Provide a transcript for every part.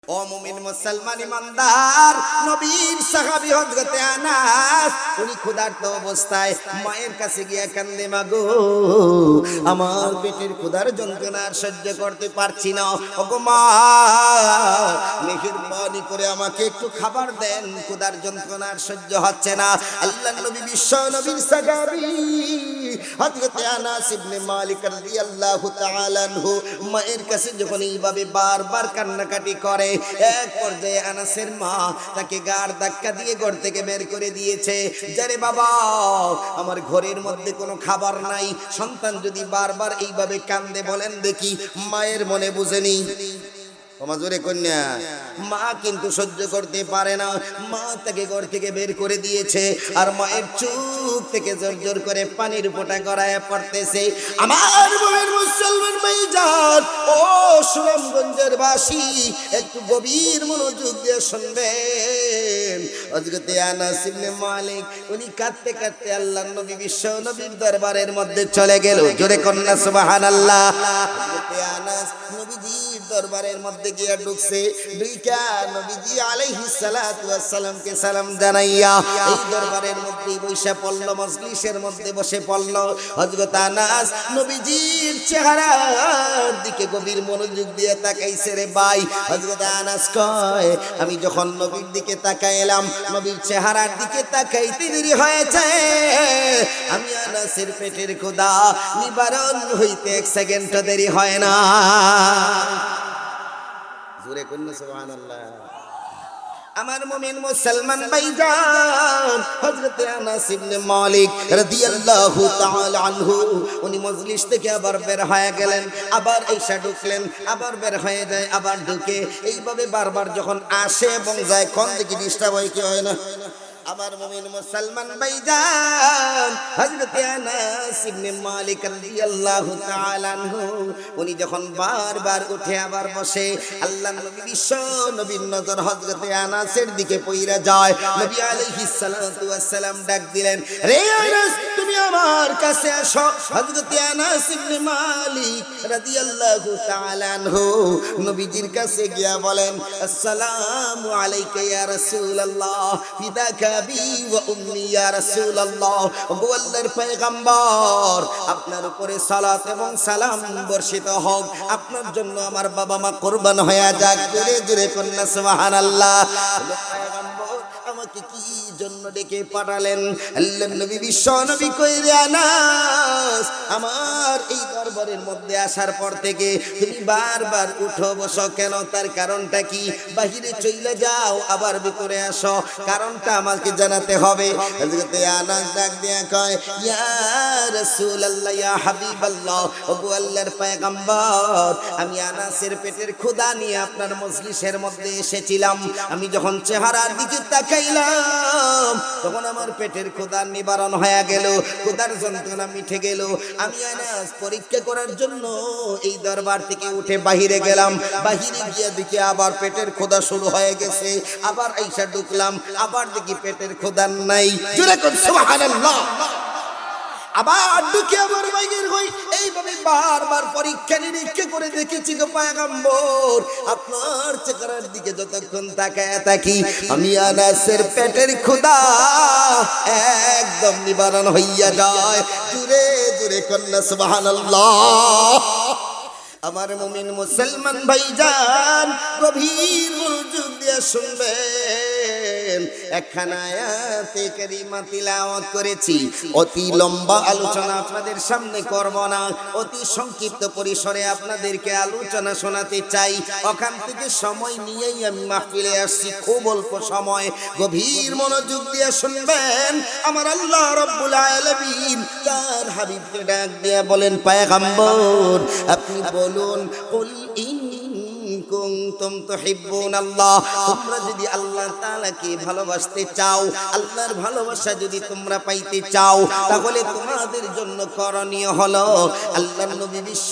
ও মুমিন মুসলমান ইমানদার নবীর সাহাবী হযরত আনাস উনি ক্ষুধার্ত অবস্থায় মায়ের কাছে গিয়ে কান্দে, মাগো আমার পেটের ক্ষুধার যন্ত্রণা আর সহ্য করতে পারছি না, ওগো মা মেহেরবানি করে আমাকে একটু খাবার দেন, ক্ষুধার যন্ত্রণা আর সহ্য হচ্ছে না। আল্লাহর নবী বিশ্ব নবীর সাহাবী হযরত আনাস ইবনে মালিক রাদিয়াল্লাহু তাআলা আনহু মায়ের কাছে যখন এইভাবে বারবার কান্নাকাটি করে, এক পর্যায়ে আনাসের মা তাকে গাড় ধাক্কা দিয়ে ঘর থেকে বের করে দিয়েছে। যারে বাবা, আমার ঘরের মধ্যে কোনো খাবার নাই, সন্তান যদি বারবার এইভাবে কান্দে বলেন দেখি মায়ের মনে বুঝেনি? জোরে কন্যা মা কিন্তু সহ্য করতে পারে না, মা তাকে ঘর থেকে বের করে দিয়েছে, আর মায়ের চোখ থেকে জোর জোর করে পানির ফোঁটা গড়ায় পড়তেছে। আমার মুমিন মুসলমান ভাইজান, ও সুনামগঞ্জের বাসী, একটু গভীর মনোযোগ দিয়ে শুনবেন। হযরত আনাস ইবনে মালিক উনি কাঁদতে কাঁদতে আল্লাহর নবী বিশ্ব নবীর দরবারের মধ্যে চলে গেল। জোরে কন্যা সুবহানাল্লাহ। হযরত আনাস নবীজির দরবারের মধ্যে গিয়ে ঢুকছে, দুইটা নবীজি আলাইহিস সালাতু ওয়াস সালামকে সালাম জানাইয়া এই দরবারের মধ্যেই বসে পড়ল, মজলিসের মধ্যে বসে পড়ল। হযরত আনাস নবীজির চেহারার দিকে গভীর মনোযোগ দিয়ে তাকাইছে। রে ভাই, হযরত আনাস কয়, আমি যখন নবীর দিকে তাকাইলাম, নবীর চেহারার দিকে তাকাইতে দেরি হয়েছে, আমি আনাসের পেটের ক্ষুধা নিবারণ হইতে এক সেকেন্ড দেরি হয় না। জোরে কন্যা সুবহানাল্লাহ। আমার মুমিন মুসলমান ভাইজান, হযরত আনাস ইবনে মালিক রাদিয়াল্লাহু তাআলা আনহু উনি মজলিস থেকে আবার বের হয়ে গেলেন, আবার এসে ঢুকলেন, আবার বের হয়ে যায়, আবার ঢুকে, এইভাবে বারবার যখন আসে এবং যায়, কোন দিকে ডিস্টার্ব হয় কি হয় না? আমার মুমিন মুসলমান ভাইজান, হযরত আনাস ইবনে মালিক রাদিয়াল্লাহু তাআলা আনহু উনি যখন বারবার উঠে আবার বসে, আল্লাহর নবী বিশ্ব নবীর নজর হযরত আনাসের দিকে পইরা যায়। নবী আলাইহিস সালাতু ওয়াস সালাম ডাক দিলেন, রে আনাস, তুমি আমার কাছে আসো। হযরত আনাস ইবনে মালিক রাদিয়াল্লাহু তাআলা আনহু নবীজির কাছে গিয়া বলেন, আসসালামু আলাইকা ইয়া রাসূলুল্লাহ, ফিদাকা আবি ওয়া উম্মি ইয়া রাসূলুল্লাহ। ওগো আল্লাহর পয়গম্বর, আপনার উপরে সালাত এবং সালাম বর্ষিত হোক, আপনার জন্য আমার বাবা মা কুরবান হয়ে যাক। জোরে জোরে কন্যা সুবহানাল্লাহ। পয়গম্বর আমাকে কি জন্য ডেকে পাঠালেন? আল্লাহর নবী বিশ্ব নবী কইরে, আনাস, আমার এই দরবারের মধ্যে আসার পর থেকে তুমি বারবার উঠো বসো কেন? তার কারণটা কি? বাহিরে চলে যাও, আবার ভিতরে আসো, কারণটা আমাকে জানাতে হবে। হযরত আনাস ডাক দিয়া কয়, ইয়া রাসূলুল্লাহ, ইয়া হাবিবাল্লাহ, ওগো আল্লাহর পয়গম্বর, আমি আনাসের পেটের ক্ষুধা নিয়ে আপনার মজলিসের মধ্যে এসেছিলাম। আমি যখন চেহারার দিকে তাকাইলাম, তখন আমার পেটের ক্ষুধা নিবারণ হয়ে গেল, ক্ষুধার যন্ত্রণা মিটে গেল। আমি আনাস পরীক্ষা করার জন্য এই দরবার থেকে উঠে বাহিরে গেলাম, বাহিরে গিয়ে দেখি আবার পেটের ক্ষুধা শুরু হয়ে গেছে, আবার আইসা ঢুকলাম, আবার দেখি পেটের ক্ষুধা নাই। জোরে কোন সুবহানাল্লাহ। আবার ঢুকে আবার বাইরের হই, এইভাবে বারবার পরীক্ষা নিরীক্ষা করে দেখেছি গো পয়গম্বর, আপনার চেহারার দিকে যতক্ষণ তাকায় থাকি, আমি আনাসের পেটের ক্ষুধা একদম নিবারণ হইয়া যায়। জোরে জোরে কন্যা সুবহানাল্লাহ। আমার মুমিন মুসলমান ভাইজান, গভীর মনোযোগ দিয়ে শুনবেন। একখানা আয়াতে কারিমা তিলাওয়াত করেছি, অতি লম্বা আলোচনা আপনাদের সামনে করব না, অতি সংক্ষিপ্ত পরিসরে আপনাদেরকে আলোচনা শোনাতে চাই। ওখান থেকে সময় নিয়েই আমি মাহফিলে আসছি, খুব অল্প সময়, গভীর মনোযোগ দিয়ে শুনবেন। আমার আল্লাহ রাব্বুল আলামিন তার হাবিবকে ডাক দিয়ে বলেন, পয়গম্বর আপনি বলুন, কুল ইন কুনতুম তুহিব্বুনাল্লাহ, তোমরা যদি আল্লাহ তাআলাকে ভালোবাসতে চাও, আল্লাহর ভালোবাসা যদি তোমরা পাইতে চাও, তাহলে তোমাদের জন্য করণীয় হলো আল্লাহর নবী বিশ্ব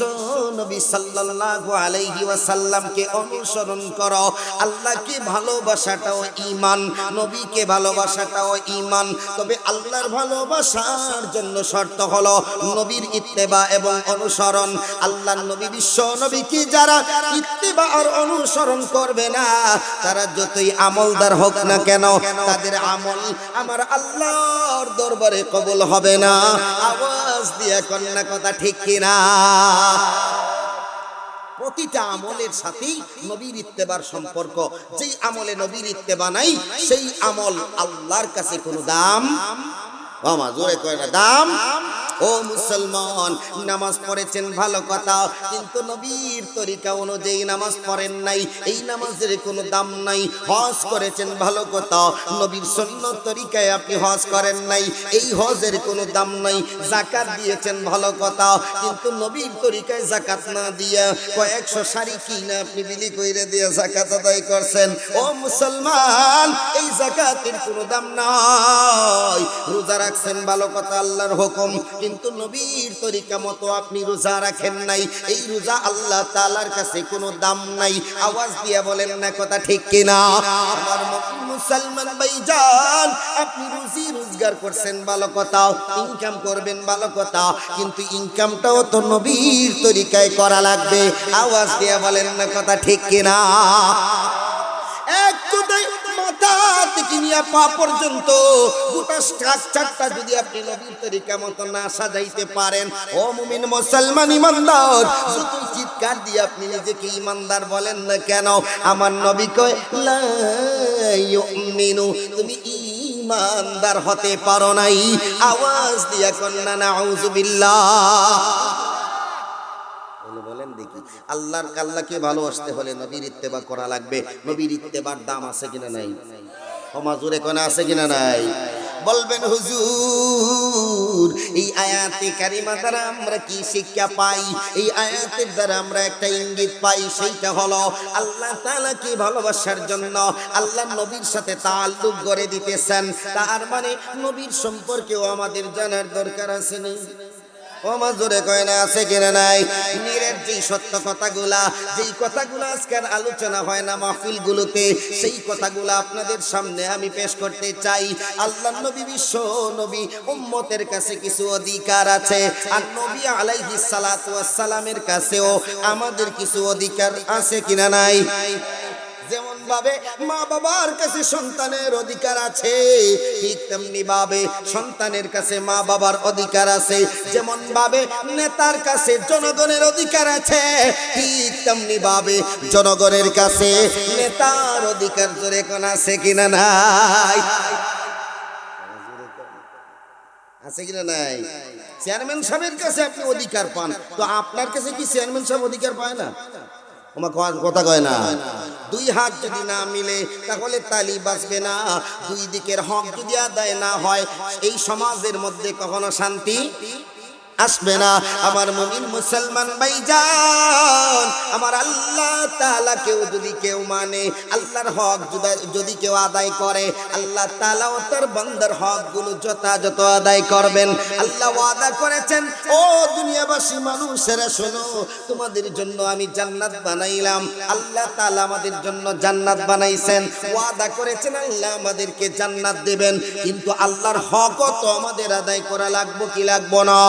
নবী সাল্লাল্লাহু আলাইহি ওয়াসাল্লামকে অনুসরণ করো। আল্লাহকে ভালোবাসাটাও ঈমান, নবীকে ভালোবাসাটাও ঈমান, তবে আল্লাহর ভালোবাসার জন্য শর্ত হলো নবীর ইত্তেবা এবং অনুসরণ। আল্লাহর নবী বিশ্ব নবীকে যারা ইত্তেবা আর অনুসরণ করবে না, তারা যতই আমলদার হোক না কেন, তাদের আমল আমার আল্লাহর দরবারে কবুল হবে না। আওয়াজ দিয়ে কন্যা কথা ঠিক কিনা? প্রতিটা আমলের সাথেই নবীর ইত্তেবার সম্পর্ক। যেই আমলে নবীর ইত্তেবা নাই, সেই আমল আল্লাহর কাছে কোনো দাম, বাবা জোরে কয় না, দাম। ও মুসলমান, নামাজ পড়েছেন ভালো কথা, কিন্তু নবীর তরিকা অনুযায়ী নামাজ পড়েন নাই, এই নামাজের কোনো দাম নাই। হজ করেছেন ভালো কথা, নবীর সুন্নত তরিকায় আপনি হজ করেন নাই, এই হজের কোনো দাম নাই। যাকাত দিয়েছেন ভালো কথা, কিন্তু নবীর তরিকায় যাকাত না দিয়া কয়েকশো শাড়ি কিনে আপনি বিলি কইরে দিয়ে যাকাত আদায় করছেন। ও মুসলমান, এই যাকাতের কোনো দাম নাই। রোজা রাখছেন ভালো কথা, আল্লাহর হুকুম, কিন্তু নবীর তরিকা মতো আপনি রোজা রাখেন নাই, এই রোজা আল্লাহ তাআলার কাছে কোনো দাম নাই। আওয়াজ দিয়ে বলেন না কথা ঠিক কিনা? আমার মুসলমান ভাইজান, আপনি রুজি রোজগার করছেন ভালো কথা, ইনকাম করবেন ভালো কথা, কিন্তু ইনকামটাও তো নবীর তরিকায় করা লাগবে। আওয়াজ দিয়ে বলেন না কথা ঠিক কিনা? এক কথায় মাথা থেকে নিয়ে পা পর্যন্ত গোটা স্ট্রাকচারটা যদি আপনি নবীর তরিকা মতো না সাজাইতে পারেন, ও মুমিন মুসলমান ইমানদার, যতই চিৎকার দিয়ে আপনি নিজেকে ইমানদার বলেন না কেন, আমার নবী কয় লা ইউমিনু, তুমি ইমানদার হতে পারো নাই। আওয়াজ দিয়া কন্না নাউযুবিল্লাহ। বলেন দেখি, আল্লাহকে ভালোবাসতে হলে নবীর ইত্তেবা করা লাগবে। নবীর ইত্তেবার দাম আছে কিনা নাই? সমাজে কোন আছে কিনা নাই? বলবেন হুজুর, এই আয়াতে কারিমা দ্বারা আমরা কি শিক্ষা পাই? এই আয়াতের দ্বারা আমরা একটা ইঙ্গিত পাই, সেইটা হলো আল্লাহ তাআলাকে ভালোবাসার জন্য আল্লাহ নবীর সাথে তাআল্লুক গড়ে দিতেছেন। তার মানে নবীর সম্পর্কেও আমাদের জানার দরকার আছে না? জোরে কয় না, আছে কিনা নাই? নীরের যেই সত্য কথাগুলা, যেই কথাগুলো আজকের আলোচনা হয় না মাহফিলগুলোতে, সেই কথাগুলো আপনাদের সামনে আমি পেশ করতে চাই। আল্লাহ নবী, বিশ্ব নবী, উম্মতের কাছে কিছু অধিকার আছে, আর নবী আলাইহিস সালাতু ওয়াস সালামের কাছেও আমাদের কিছু অধিকার আছে কিনা নাই? যেমন ভাবে মা বাবার কাছে সন্তানের অধিকার আছে, ঠিক তেমনি ভাবে সন্তানের কাছে মা বাবার অধিকার আছে। যেমন ভাবে নেতার কাছে জনগণের অধিকার আছে, ঠিক তেমনি ভাবে জনগণের কাছে নেতার অধিকার জোরে কোন আছে কিনা নাই? আছে কিনা নাই? চেয়ারম্যান সাহেবের কাছে আপনি অধিকার পান, তো আপনার কাছে কি চেয়ারম্যান সাহেব অধিকার পায় না? কথা কয় না। দুই হাত যদি না মিলে তাহলে তালি বাজবে না। দুই দিকের হক যদি আদায় না হয়, এই সমাজের মধ্যে কখনো শান্তি আসবে না। আমার মুমিন মুসলমান ভাইজান, আমার আল্লাহ তাআলা কেউ যদি কেউ মানে, আল্লাহর হক যদি কেউ আদায় করে, আল্লাহ তাআলা ও তার বান্দার হকগুলো যথাযথ আদায় করবেন। আল্লাহ ওয়াদা করেছেন, ও দুনিয়াবাসী মানুষেরা শোনো, তোমাদের জন্য আমি জান্নাত বানাইলাম। আল্লাহ তাআলা আমাদের জন্য জান্নাত বানাইছেন, ওয়াদা করেছেন আল্লাহ আমাদেরকে জান্নাত দেবেন, কিন্তু আল্লাহর হকও তো আমাদের আদায় করা লাগবে কি লাগবে না?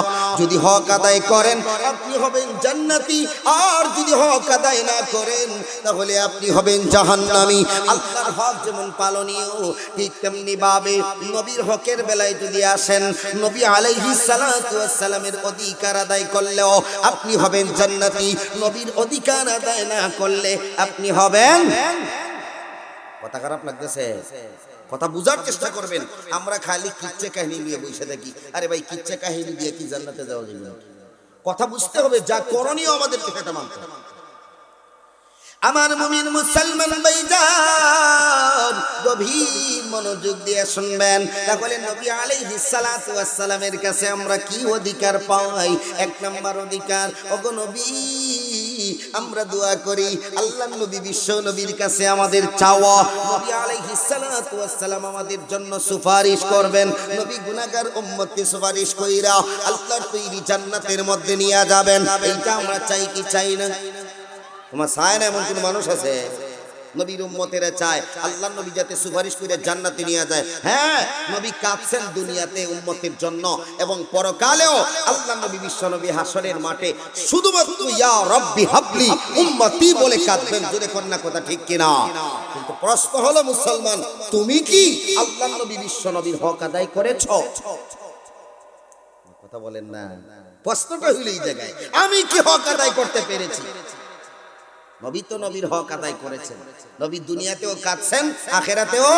যদি হক আদায় করেন আপনি হবেন জান্নাতি, আর যদি হক আদায় না করেন তাহলে আপনি হবেন জাহান্নামী। আল্লাহর হক যেমন পালনীয়, ঠিক তেমনি ভাবে নবীর হকের বেলায় যদি আসেন, নবী আলাইহিস সালাতু ওয়াস সালামের অধিকার আদায় করলেও আপনি হবেন জান্নাতি, নবীর অধিকার আদায় না করলে আপনি হবেন। কথা খারাপ লাগতেছে? কথা বুঝার চেষ্টা করবেন। আমরা খালি কিচ্ছা কাহিনী নিয়ে বসে থাকি। আরে ভাই, কিচ্ছা কাহিনী দিয়ে কি জান্নাতে যাওয়া যাবে না? কথা বুঝতে হবে, যা করণীয় আমাদেরকে সেটা মানতে হবে। আমার মুমিন মুসলমান ভাইজান, গভীর মনোযোগ দিয়ে শুনবেন। তাহলে নবী আলাইহিস সালাতু ওয়াস সালামের কাছে আমরা কি অধিকার পাই? এক নাম্বার অধিকার, ওগো নবী, আমরা দোয়া করি আল্লাহর নবী বিশ্ব নবীর কাছে আমাদের চাওয়া, নবী আলাইহিস সালাতু ওয়াস সালাম আমাদের জন্য সুপারিশ করবেন। নবী গুনাহগার উম্মতকে সুপারিশ কইরা আল্লাহর তৈরি জান্নাতের মধ্যে নিয়ে যাবেন। এইটা আমরা চাই কি চাই না? তোমার চায় না এমন কোন মানুষ আছে? নবীর উম্মতেরা চায় আল্লাহ নবী যাতে সুপারিশ করে জান্নাতে নিয়ে যায়। হ্যাঁ, নবী কাঁদছেন দুনিয়াতে উম্মতের জন্য এবং পরকালেও আল্লাহ নবী বিশ্ব নবী হাসরের মাঠে শুধুমাত্র ইয়া রব্বি হাবলি উম্মতি বলে কাঁদবেন। জোরে কন্যা কথা ঠিক কিনা? কিন্তু প্রশ্ন হলো মুসলমান, তুমি কি আল্লাহ নবী বিশ্ব নবীর হক আদায় করেছো? কথা বলেন না। প্রশ্নটা হইল এই জায়গায়, আমি কি হক আদায় করতে পেরেছি? নবী তো নবীর হক আদায় করেছেন। নবী দুনিয়াতেও কাঁদছেন, আখেরাতেও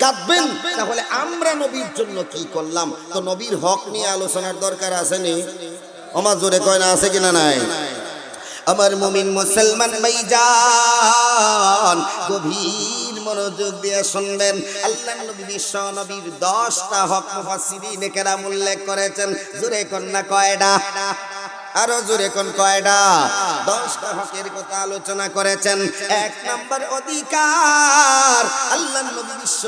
কাঁদবেন। তাহলে আমরা নবীর জন্য কি করলাম? তো নবীর হক নিয়ে আলোচনার দরকার আছে নি? আমার জোরে কয় না, আছে কিনা নাই? আমার মুমিন মুসলমান ভাইজান গভীর মনোযোগ দিয়ে শুনবেন। আল্লাহ নবী বিশ্ব নবীর 10টা হক মুফাসসিরিন কেরাম উল্লেখ করেছেন। জোরে কন্যা কয়টা? আরো জোরে কোন কয়টা? 10টা হকের কথা আলোচনা করেছেন। 1 নাম্বার অধিকার, আল্লাহ নবী বিশ্ব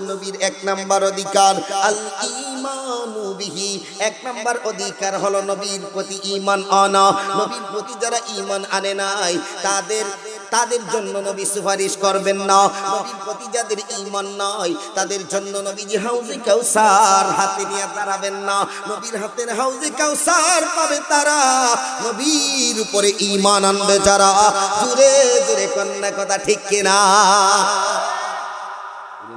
নবীর 1 নাম্বার অধিকার আল ঈমানু বিহি। 1 নাম্বার অধিকার হলো নবীর প্রতি ঈমান আনা। নবীর প্রতি যারা ঈমান আনে নাই তাদের জন্য নবী সুপারিশ করবেন না। নবীর প্রতি যাদের ঈমান নাই তাদের জন্য নবীজি হাউজে কাউসার হাতে নিয়ে দাঁড়াবেন না। নবীর হাতের হাউজে কাউসার পাবে তারা নবীর উপরে ঈমান আনবে যারা। জোরে জোরে কন্যা কথা ঠিক কিনা?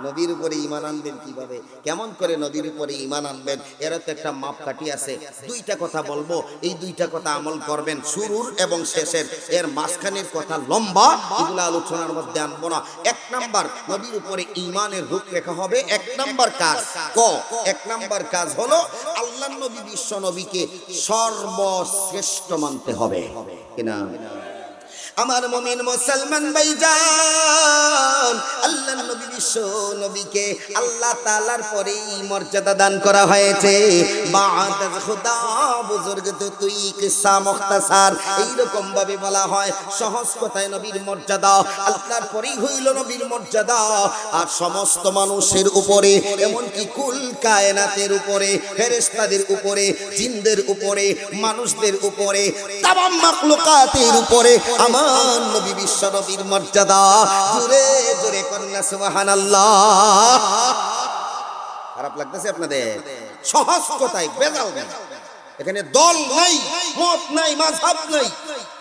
নবীর উপরে ঈমান আনবেন কিভাবে? কেমন করে নবীর উপরে ঈমান আনবেন? এর তো একটা মাপকাঠি আছে। 2টা কথা বলবো, এই 2টা কথা আমল করবেন, শুরুর এবং শেষের। এর মাঝখানের কথা লম্বা, এগুলো আলোচনার মধ্যে আনবো না। 1 নাম্বার, নবীর উপরে ঈমানের রূপরেখা হবে 1 নাম্বার কাজ। 1 নাম্বার কাজ হলো আল্লাহ নবী বিশ্ব নবীকে সর্বশ্রেষ্ঠ মানতে হবে কিনা? আমার মুমিন মুসলমান ভাইজান, আল্লাহ নবী বিশ্ব নবীকে আল্লাহ তাআলার পরেই মর্যাদা দান করা হয়েছে। বাদ খুদা বুজুর্গ তো তুই কিসা মুখতাসার, এইরকম ভাবে বলা হয়। সহজ কথায় নবীর মর্যাদা আল্লাহর পরেই হইল নবীর মর্যাদা। আর সমস্ত মানুষের উপরে, এমনকি কুল কায়নাতের উপরে, ফেরেশতাদের উপরে, জিনদের উপরে, মানুষদের উপরে, তামাম মাখলুকাতের উপরে আমার নবী বিশ্ব নবীর মর্যাদা। জোরে জোরে কন্যা সুবহানাল্লাহ। খারাপ লাগতেছে আপনাদের? সহজ কথায় বেজাল নেই, এখানে দল নাই, মত নাই, মাযহাব নাই,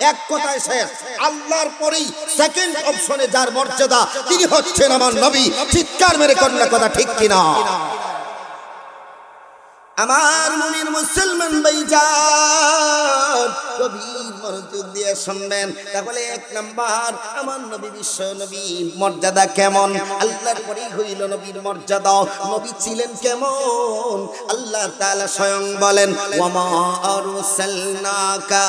এক কথায় শেষ। আল্লাহর পরেই সেকেন্ড অপশনে যার মর্যাদা তিনি হচ্ছেন আমার নবী। চিৎকার মেরে কন্যা কথা ঠিক কিনা? আমার মুমিন মুসলমান ভাইজান গভীর মনোযোগ দিয়ে শুনবেন। তাহলে 1 নাম্বার, আমার নবী বিশ্ব নবী মর্যাদা কেমন? আল্লাহর পরেই হইল নবীর মর্যাদা। নবী ছিলেন কেমন? আল্লাহ তাআলা স্বয়ং বলেন, ওয়ামা আরসালনাকা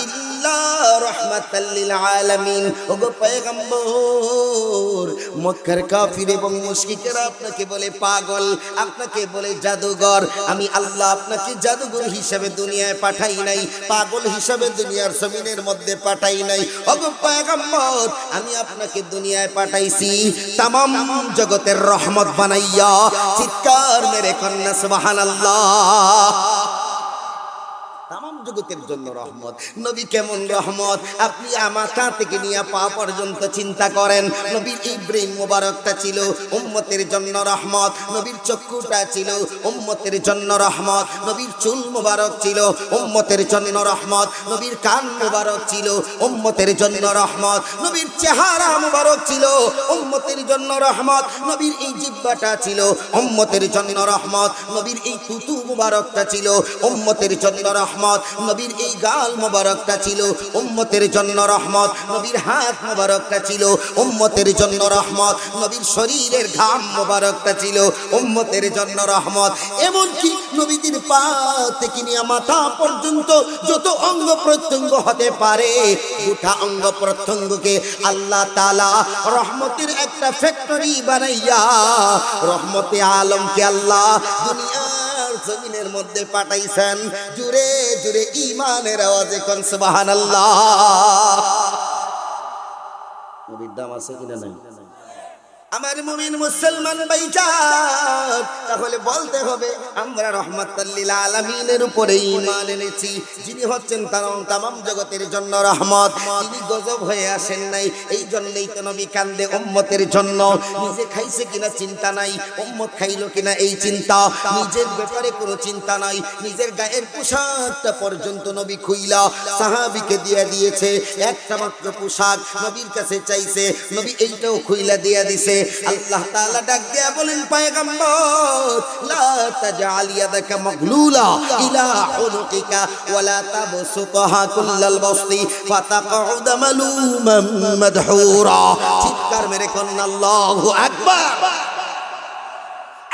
ইল্লা রাহমাতাল লিল আলামিন। ওগো পয়গম্বর, মক্কার কাফির এবং মুশরিকেরা আপনাকে বলে পাগল, আপনাকে বলে জাদুঘর। আমি আল্লাহ আপনাকে জাদুঘর হিসেবে দুনিয়ায় পাঠাই নাই, পাগল হিসেবে দুনিয়ার জমিনের মধ্যে পাঠাই নাই। ওগো পয়গম্বর, আমি আপনাকে দুনিয়ায় পাঠাইছি তামাম জগতের রহমত বানাইয়া। চিৎকার মেরে কন্যা সুবহানাল্লাহ। তামাম জগতের জন্য রহমত। নবী কেমন রহমত? আপনি মাথা থেকে নিয়ে পা পর্যন্ত চিন্তা করেন। নবীর ইব্রাহিম মোবারকটা ছিল উম্মতের জন্য রহমত। নবীর চক্ষুটা ছিল উম্মতের জন্য রহমত। নবীর চুল মোবারক ছিল উম্মতের জন্য রহমত। নবীর কান মোবারক ছিল উম্মতের জন্য রহমত। নবীর চেহারা মোবারক ছিল উম্মতের জন্য রহমত। নবীর এই জিহ্বাটা ছিল উম্মতের জন্য রহমত। নবীর এই থুতু মোবারকটা ছিল উম্মতের জন্য রহমত। নবীর এই গাল মোবারকটা ছিল উম্মতের জন্য রহমত। নবীর হাত মোবারকটা ছিল উম্মতের জন্য রহমত। নবীর শরীরের ঘাম মোবারকটা ছিল উম্মতের জন্য রহমত। এমনকি নবীদের পা থেকে নিয়ে মাথা পর্যন্ত যত অঙ্গ প্রত্যঙ্গ হতে পারে, গোটা অঙ্গ প্রত্যঙ্গকে আল্লাহ তাআলা রহমতের একটা ফ্যাক্টরি বানাইয়া রহমতে আলমকে আল্লাহ দুনিয়ার জমিনের মধ্যে পাঠাইছেন। জুড়ে জুড়ে ঈমানের আওয়াজে কোন সুবহানাল্লাহ। নবীর দাম আছে কিনা নাই? আমার মুমিন মুসলমান ভাইজান, তাহলে বলতে হবে আমরা রাহমাতাল লিল আলামিনের উপরে ঈমান এনেছি, যিনি হচ্ছেন তামাম জগতের জন্য রহমত। তিনি গজব হয়ে আসেন নাই, এই জন্যই তো নবী কান্দে উম্মতের জন্য। নিজে খাইছে কিনা চিন্তা নাই, উম্মত খাইলো কিনা এই চিন্তা, নিজের ব্যাপারে কোনো চিন্তা নাই। নিজের গায়ের পোশাকটা পর্যন্ত নবী খুইলা সাহাবীকে দিয়ে দিয়েছে। একটা মাত্র পোশাক নবীর কাছে চাইছে, নবী এইটাও খুইলা দিয়ে দিছে। আল্লাহ তাআলা ডাক দিয়া বলেন, পয়গম্বর লা তাজআল ইয়াদাকা মাগলুলা ইলা উনুকিকা ওয়ালা তাবসুতহা কুল্লাল বাসতি ফাতাকউদ মালুমান মাদহুরা। চিৎকার মেরে কোন আল্লাহু আকবার।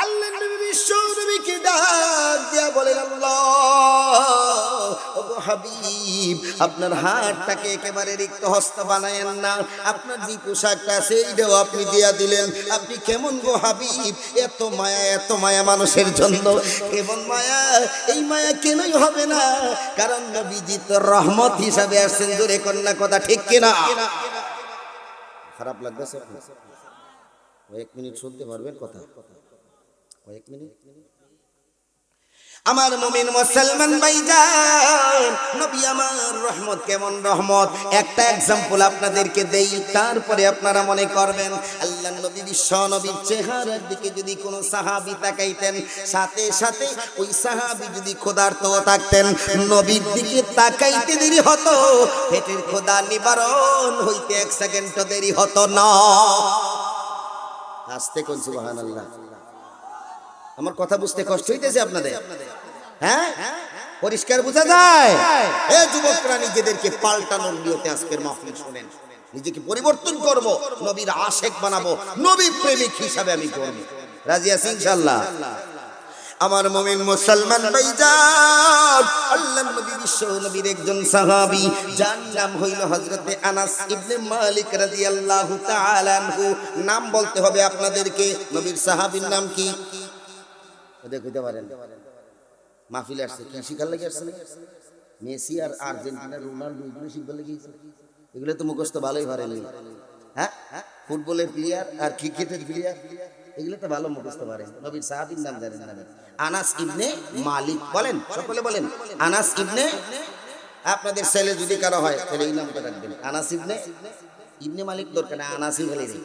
আল্লাহ নবী বিশ্ব নবীকে ডাক দিয়া বলেন, আল্লাহ ওগো হাবিব, আপনার হাতটাকে একেবারে রিক্ত হস্ত বানায়েন না। আপনার যে পোশাকটা আছে এইটাও আপনি দিয়া দিলেন। আপনি কেমন গো হাবিব, এত মায়া, এত মায়া মানুষের জন্য, কেমন মায়া। এই মায়া কেনই হবে না, কারণ নবীজি তো রহমত হিসাবে আসছেন। জোরে কন্যা কথা ঠিক কিনা? খারাপ লাগতেছে? এক মিনিট শুনতে পারবেন কথা? কয়েক মিনিট। আমার মুমিন মুসলমান ভাইজান, নবী আমার রহমত কেমন রহমত, একটা एग्जांपल আপনাদেরকে দেই, তারপরে আপনারা মনে করবেন। আল্লাহর নবী বিশ্ব নবীর চেহারার দিকে যদি কোনো সাহাবী তাকাইতেন, সাথে সাথে ওই সাহাবী যদি ক্ষুধার্ত থাকতেন, নবীর দিকে তাকাইতে দেরি হতো, পেটের ক্ষুধা নিবারণ হইতে 1 সেকেন্ড দেরি হতো না। আস্তে কোন সুবহানাল্লাহ। আমার কথা বুঝতে কষ্ট হইতেছে আপনাদের? হ্যাঁ, পরিষ্কার বোঝা যায়? এ যুবকরা, নিজেদেরকে পাল্টানোর নিয়তে আজকের মাহফিল শুনেন। নিজেকে পরিবর্তন করব, নবীর আশেক বানাবো, নবী প্রেমিক হিসাবে আমি করব। রাজি আছি ইনশাআল্লাহ? আমার মুমিন মুসলমান ভাইজান, আল্লাহর নবী বিশ্ব নবীর একজন সাহাবী, যার নাম হইল হযরতে আনাস ইবনে মালিক রাদিয়াল্লাহু তাআলা আনহু। নাম বলতে হবে আপনাদেরকে। নবীর সাহাবীর নাম কি? কইতে পারেন? মাহফিলে আসছে কি শিখার লাগি আসছে? মেসি আর আর্জেন্টিনা রোনাল্ডো এগুলো শিখবার লাগি? এগুলো তো মুখস্থ ভালোই পারেন। হ্যাঁ, ফুটবলের প্লেয়ার আর ক্রিকেটের প্লেয়ার এগুলো তো ভালো মুখস্থ পারেন। নবীর সাহাবীর নাম জানেন না? আনাস ইবনে মালিক। বলেন, সকলে বলেন আনাস ইবনে। আপনাদের ছেলে যদি কারো হয় তাহলে এই নামটা রাখবেন, আনাস ইবনে। ইবনে মালিক দরকার না, আনাসই বলে রে।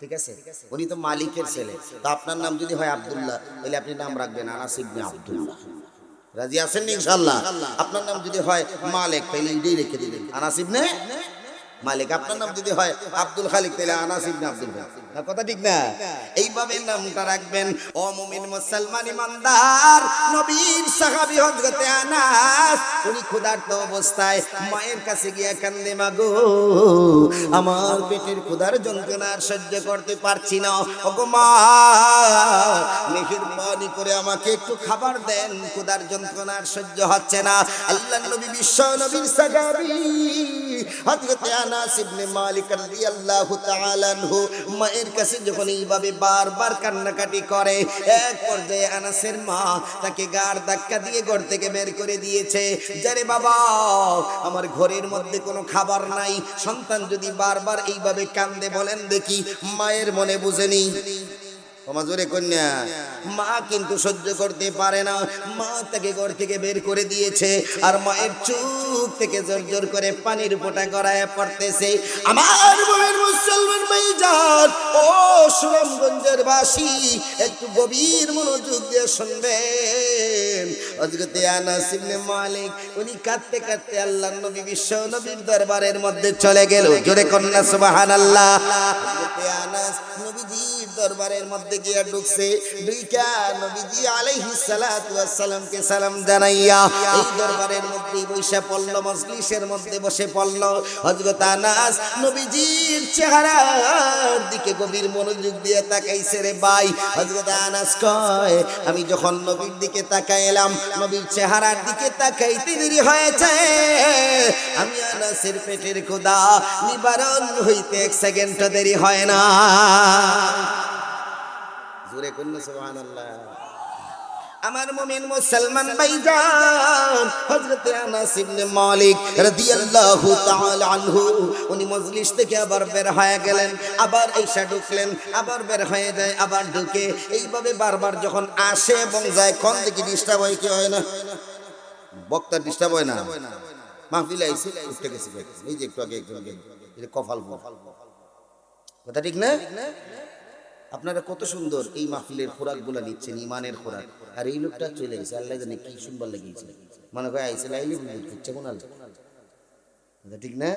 ঠিক আছে? উনি তো মালিকের ছেলে, তো আপনার নাম যদি হয় আব্দুল্লাহ, তাহলে আপনি নাম রাখবেন আনাস ইবনে আব্দুল্লাহ। রাজি আছেন ইনশাআল্লাহ? আপনার নাম যদি হয় মালিক, তাহলে এইটাই রেখে দিবেন, আনাস ইবনে মালিক। আপনার নাম যদি হয় আব্দুল খালিক, তাহলে আনাস ইবনে আব্দুল খালিক। না কথা ঠিক না? এইভাবে নামটা রাখবেন। ও মুমিন মুসলমান ইমানদার, নবীর সাহাবী হযরতে আনাস, উনি ক্ষুধার্ত অবস্থায় মায়ের কাছে গিয়ে কান্দে, মাগো আমার পেটের ক্ষুধার যন্ত্রণা আর সহ্য করতে পারছি না, ওগো মা মেহেরবানি করে আমাকে একটু খাবার দেন, ক্ষুধার যন্ত্রণা আর সহ্য হচ্ছে না। আল্লাহর নবী বিশ্ব নবীর সাহাবী হযরতে আনাস ইবনে মালিক রাদিয়াল্লাহু তাআলা আনহু মায়ের কাছে যখন এইভাবে বারবার কান্নাকাটি করে, এক পর্যায়ে আনাসের মা তাকে গাড় ধাক্কা দিয়ে ঘর থেকে বের করে দিয়েছে। যারে বাবা, আমার ঘরের মধ্যে কোনো খাবার নাই। সন্তান যদি বারবার এইভাবে কান্দে, বলেন দেখি মায়ের মনে বুঝেনি? জোরে কন্যা, মা কিন্তু সহ্য করতে পারে না। মা তাকে ঘর থেকে বের করে দিয়েছে, আর মায়ের চোখ থেকে জোর জোর করে পানির ফোঁটা গড়ায় পড়তেছে। আমার মুমিন মুসলমান ভাইজান, ও সুনামগঞ্জের বাসী, একটু গভীর মনোযোগ দিয়ে শুনবেন। হযরতে আনাস ইবনে মালিক উনি কাঁদতে কাঁদতে আল্লাহর নবী বিশ্ব নবীর দরবারের মধ্যে চলে গেল। জোরে কন্যা সুবহানাল্লাহ। হযরতে আনাস নবীজির দরবারের মধ্যে গিয়া ঢুকছে, দুইটা নবীজি আলাইহিস সালাতু ওয়াস সালামকে সালাম জানাইয়া এই দরবারের মধ্যে বসে পড়ল, মজলিসের মধ্যে বসে পড়ল। হযরত আনাস নবীজির চেহারার দিকে গভীর মনোযোগ দিয়ে তাকাইছে। রে ভাই, হযরত আনাস কয়, আমি যখন নবীর দিকে তাকাইলাম, নবীর চেহারার দিকে তাকাইতে দেরি হয়েছে। আমি আনাসের পেটের ক্ষুধা নিবারণ হইতে 1 সেকেন্ড দেরি হয় না। জোরে কন্যা সুবহানাল্লাহ। আমার মুমিন মুসলমান ভাইজান হযরতে আনাস ইবনে মালিক রাদিয়াল্লাহু তাআলা আনহু উনি মজলিস থেকে আবার বের হয়ে গেলেন, আবার এসে ঢুকলেন, আবার বের হয়ে যায়, আবার ঢুকে, এইভাবে বারবার যখন আসে এবং যায়, কোন দিকে ডিস্টার্ব হয় কি হয় না? বক্তা ডিস্টার্ব হয় না? মাহফিলে আইছে উঠে গেছে, এই যে একটু আগে একজন এটা কফাল কথা ঠিক না? আপনারা কত সুন্দর এই মাহফিলের খোরাক গুলা নিচ্ছেন, ইমানের খোরাক, আর এই লোকটা চলে গেছে, আল্লাহ জানে কি শুনবার লাগিয়েছে, মনে করে আইসে লাইলি বুঝছে কোন আল্লাহ, ঠিক না?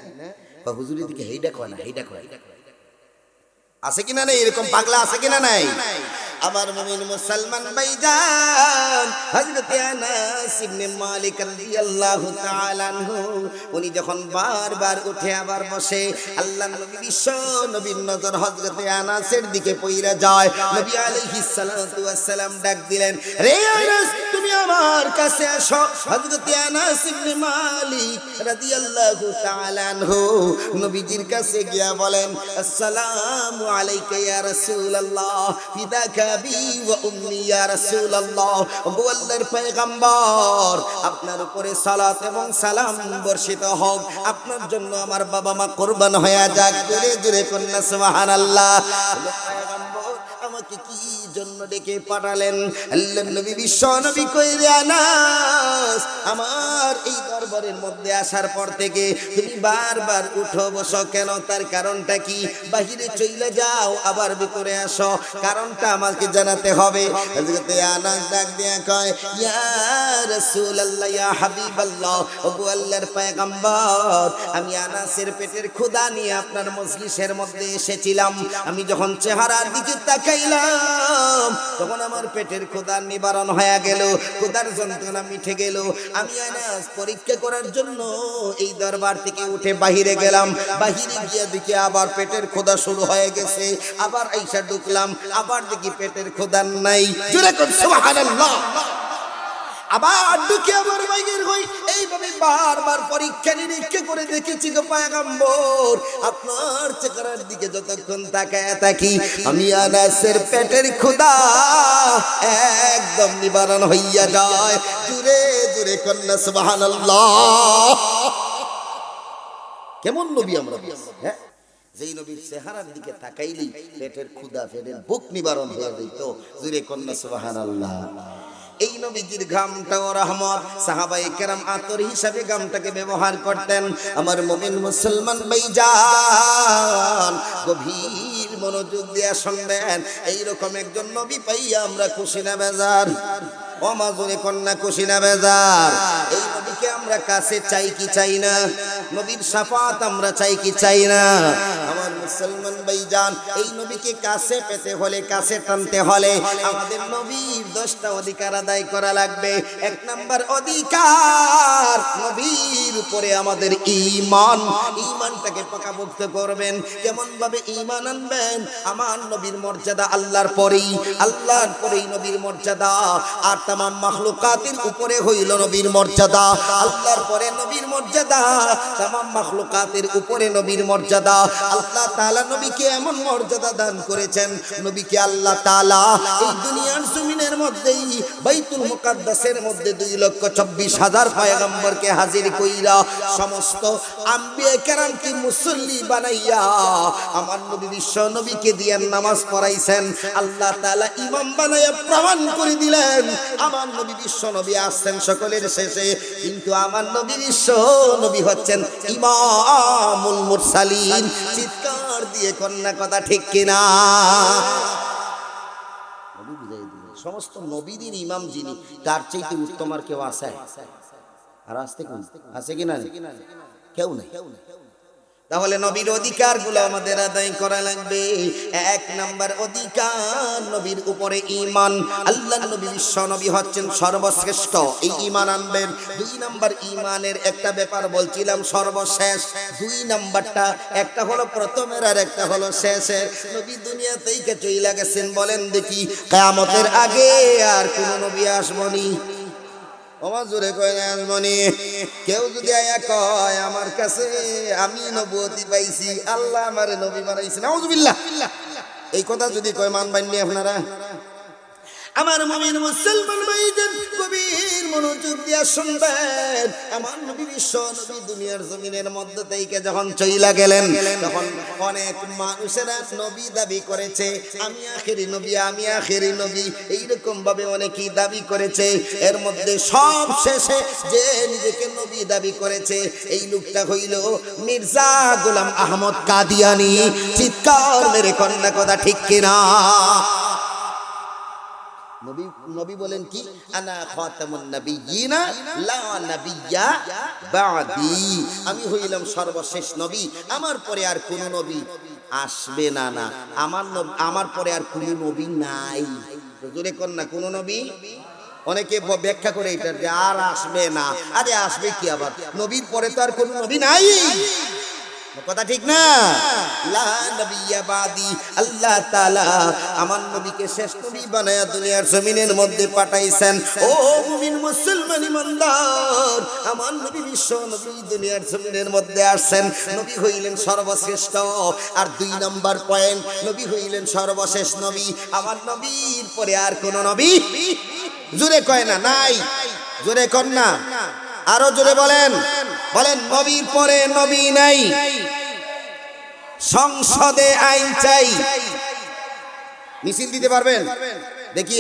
হুজুরের দিকে হেইডা কয় না, হেইডা কয় আছে কিনা নাই? এরকম পাগলা আছে কিনা নাই? আমার মুমিন মুসলমান ভাইজান হযরত আনাস ইবনে মালিক রাদিয়াল্লাহু তাআলা আনহু উনি যখন বারবার উঠে আবার বসে, আল্লাহর নবী বিশ্ব নবীর নজর হযরত আনাসের দিকে পইরা যায়। নবী আলাইহিস সালাতু ওয়াস সালাম ডাক দিলেন, রে আনাস তুমি আমার কাছে আসো। হযরত আনাস ইবনে মালিক রাদিয়াল্লাহু তাআলা আনহু নবীজির কাছে গিয়া বলেন, আসসালামু আলাইকা ইয়া রাসূলুল্লাহ, ফিদাকা আবি ওয়া উম্মি ইয়া রাসূলুল্লাহ। ওগো আল্লাহর পয়গম্বর, আপনার উপরে সালাত এবং সালাম বর্ষিত হোক, আপনার জন্য আমার বাবা মা কুরবান হয়ে যাক। জোরে জোরে কন্যা সুবহানাল্লাহ। পয়গম্বর আমাকে কি জন্য ডেকে পাঠালেন? আল্লাহর নবী বিশ্ব নবী কইরে, আনাস আমার এই দরবারের মধ্যে আসার পর থেকে তুমি বারবার উঠো বসো কেন? তার কারণটা কি? বাহিরে চলে যাও আবার ভিতরে আসো, কারণটা আমাকে জানাতে হবে। হযরত আনাস ডাক দিয়া কয়, ইয়া রাসূলুল্লাহ, ইয়া হাবিবাল্লাহ, ওগো আল্লাহর পয়গম্বর, আমি আনাসের পেটের ক্ষুধা নিয়ে আপনার মজলিসের মধ্যে এসেছিলাম। আমি যখন চেহারার দিকে তাকাইলাম তখন আমার পেটের ক্ষুধা নিবারণ হয়ে গেল, ক্ষুধার যন্ত্রণা মিটে গেল। আমি আনাস পরীক্ষা করার জন্য এই দরবার থেকে উঠে বাহিরে গেলাম, বাহিরে গিয়ে দেখি আবার পেটের ক্ষুধা শুরু হয়ে গেছে, আবার আইসা ঢুকলাম, আবার দেখি পেটের ক্ষুধা নাই। জোরে কর সুবহানাল্লাহ। আবার ঢুকে আবার বাইরের হই, এইভাবে বারবার পরীক্ষা নিরীক্ষা করে দেখেছি গো পয়গম্বর, আপনার চেহারার দিকে যতক্ষণ তাকায় থাকি আমি আনাসের পেটের ক্ষুধা একদম নিবারণ হইয়া যায়। জোরে জোরে কন্যা সুবহানাল্লাহ। কেমন নবী আমরা, হ্যাঁ? যেই নবীর চেহারার দিকে তাকাইলেই পেটের ক্ষুধা, পেটের ভুক নিবারণ হয়ে যেত। জোরে কন্যা সুবহানাল্লাহ। এই নবীজির ঘামটাও রহমত, সাহাবায়ে কেরাম আতর হিসাবে ঘামটাকে ব্যবহার করতেন। আমার মুমিন মুসলমান ভাইজান গভীর মনোযোগ দিয়ে শুনবেন, এইরকম একজন নবী পাইয়া আমরা খুশি না বেজার? ও মাজুরে কন্যা খুশি না বেজার? এই নবীকে আমরা কাছে চাই কি চাই না? নবীর শাফাত আমরা চাই কি চাই না? আমার মুসলমান ভাইজান এই নবীকে কাছে পেতে হলে, কাছে টানতে হলে আমাদের নবীর 10টা অধিকার আদায় করা লাগবে। 1 নাম্বার অধিকার, নবীর উপরে আমাদের ঈমান, ঈমানটাকে পাকাপোক্ত করবেন। কেমন ভাবে ঈমান আনবেন? আমার নবীর মর্যাদা আল্লাহর পরেই, আল্লাহর পরেই নবীর মর্যাদা, আর तमाम মাখলুকাতের উপরে হইল নবীর মর্যাদা। আল্লাহর পরে নবীর মর্যাদা, तमाम মাখলুকাতের উপরে নবীর মর্যাদা। আল্লাহ তাআলা নবীকে এমন মর্যাদা দান করেছেন, নবীকে আল্লাহ তাআলা এই দুনিয়ার জমিনের মধ্যেই বাইতুল মুকাদ্দাসের মধ্যে 2,24,000 পয়গম্বরকে হাজির কইরা সমস্ত আম্বিয়া কেরামকে মুসল্লি বানাইয়া আমার নবী বিশ্ব নবীকে দিয়ে নামাজ পড়াইছেন। আল্লাহ তাআলা ইমাম বানাইয়া প্রমাণ করে দিলেন আমার নবী বিশ্ব নবী আসছেন সকলের শেষে, কিন্তু আমার নবী বিশ্ব নবী হচ্ছেন ইমামুল মুরসালিন। চিৎকার দিয়ে কন্যা কথা ঠিক কিনা? নবী বুঝাই দিলেন সমস্ত নবীদের ইমাম যিনি, তার চাইতে উত্তম আর কেউ আছে? আর আসতে কোন আছে কিনা? কেউ নাই। তাহলে নবীর অধিকারগুলো আমাদের আদায় করা লাগবে। 1 নাম্বার অধিকার, নবীর উপরে ঈমান। আল্লাহর নবী বিশ্ব নবী হচ্ছেন সর্বশ্রেষ্ঠ, এই ঈমান আনবেন। 2 নাম্বার ঈমানের একটা ব্যাপার বলছিলাম সর্বশেষ। 2 নাম্বারটা, একটা হলো প্রথমের আর একটা হলো শেষের। নবী দুনিয়া থেকে চইলা গেছেন, বলেন দেখি কিয়ামতের আগে আর কোন নবী আসবনি? ওমা জোরে কয় না আসবনি? কেউ যদি আয়া কয় আমার কাছে আমি নবুয়তি পাইছি, আল্লাহ আমারে নবী বানাইছে, নাউজুবিল্লাহ, এই কথা যদি কয় মানবেন নি আপনারা? আমার মুমিন মুসলমান ভাই গভীর মনোযোগ দিয়ে শুনবেন। আমার নবী বিশ্ব নবী দুনিয়ার জমিনের মধ্যে থেকে যখন চইলা গেলেন, তখন অনেক মানুষেরা নবী দাবি করেছে, আমি আখেরি নবী, আমি আখেরি নবী, এইরকম ভাবে অনেকেই দাবি করেছে। এর মধ্যে সব শেষে যে নিজেকে নবী দাবি করেছে এই লোকটা হইল মির্জা গোলাম আহমদ কাদিয়ানী। চিৎকার মেরে কন্যা কথা ঠিক কিনা? নবী নবী বলেন কি, আনা খাতামুন নাবিয়িনা লা নাবিয়্যা বাদি, আমি হইলাম সর্বশেষ নবী, আমার পরে আর কোন নবী আসবে না। না, আমার পরে আর কোন নবী নাই। জোরে কোন না, কোন নবী। অনেকে ব্যাখ্যা করে এটা যে আর আসবে না। আরে আসবে কি, আবার নবীর পরে তো আর কোন নবী নাই, কথা ঠিক না? লা নবিয়্যা বাদি, আল্লাহ তাআলা আমার নবীকে শেষ নবী বানায়া দুনিয়ার জমিনের মধ্যে পাঠাইছেন। ও মুমিন মুসলমান ইমানদার, আমার নবী বিশ্ব নবী দুনিয়ার জমিনের মধ্যে আসছেন, নবী হইলেন সর্বশ্রেষ্ঠ। আর 2 নাম্বার পয়েন্ট, নবী হইলেন সর্বশেষ নবী। আমার নবীর পরে আর কোন নবী, জোরে কয় না, নাই। জোরে কর না, আরো জোরে বলেন, বলেন নবীর পরে নবী নাই। সংসদে আইন চাই, মিছিল দিতে পারবেন? দেখি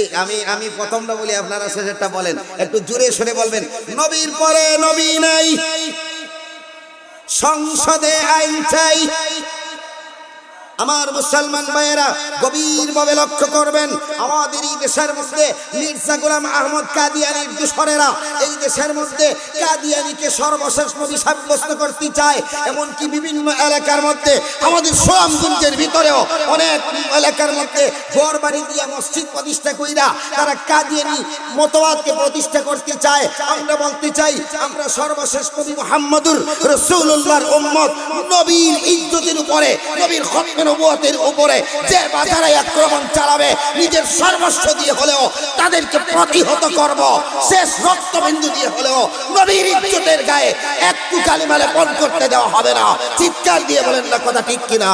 আমি প্রথমটা বলি, আপনারা শেষেরটা বলেন, একটু জোরে সরে বলবেন, নবীর পরে নবী নাই, সংসদে আইন চাই। আমার মুসলমান ভাইয়েরা গভীরভাবে লক্ষ্য করবেন, আমাদের এই দেশের মধ্যে মির্জা গোলাম আহমদ কাদিয়ানীর দোসরেরা এই দেশের মধ্যে কাদিয়ানীকে সর্বশেষ নবী সাব্যস্ত করতে চায়। এমনকি বিভিন্ন এলাকার মধ্যে, আমাদের সুনামগঞ্জের ভিতরেও অনেক এলাকার মধ্যে ঘরবাড়ি দিয়া মসজিদ প্রতিষ্ঠা কইরা তারা কাদিয়ানী মতবাদকে প্রতিষ্ঠা করতে চায়। আমরা বলতে চাই, আমরা সর্বশেষ নবী মুহাম্মদুর রাসূলুল্লাহর উম্মত। নবীর ইজ্জতের উপরে, নবীর খতমের নবুয়তের উপরে যে বাজারে আক্রমণ চালাবে, নিজের সর্বস্ব দিয়ে হলেও তাদেরকে প্রতিহত করব। শেষ রক্তবিন্দু দিয়ে হলেও নবীর ইজ্জতের গায়ে একটু কালিমা লেপন করতে দেওয়া হবে না। চিৎকার দিয়ে বলেন না, কথা ঠিক কিনা?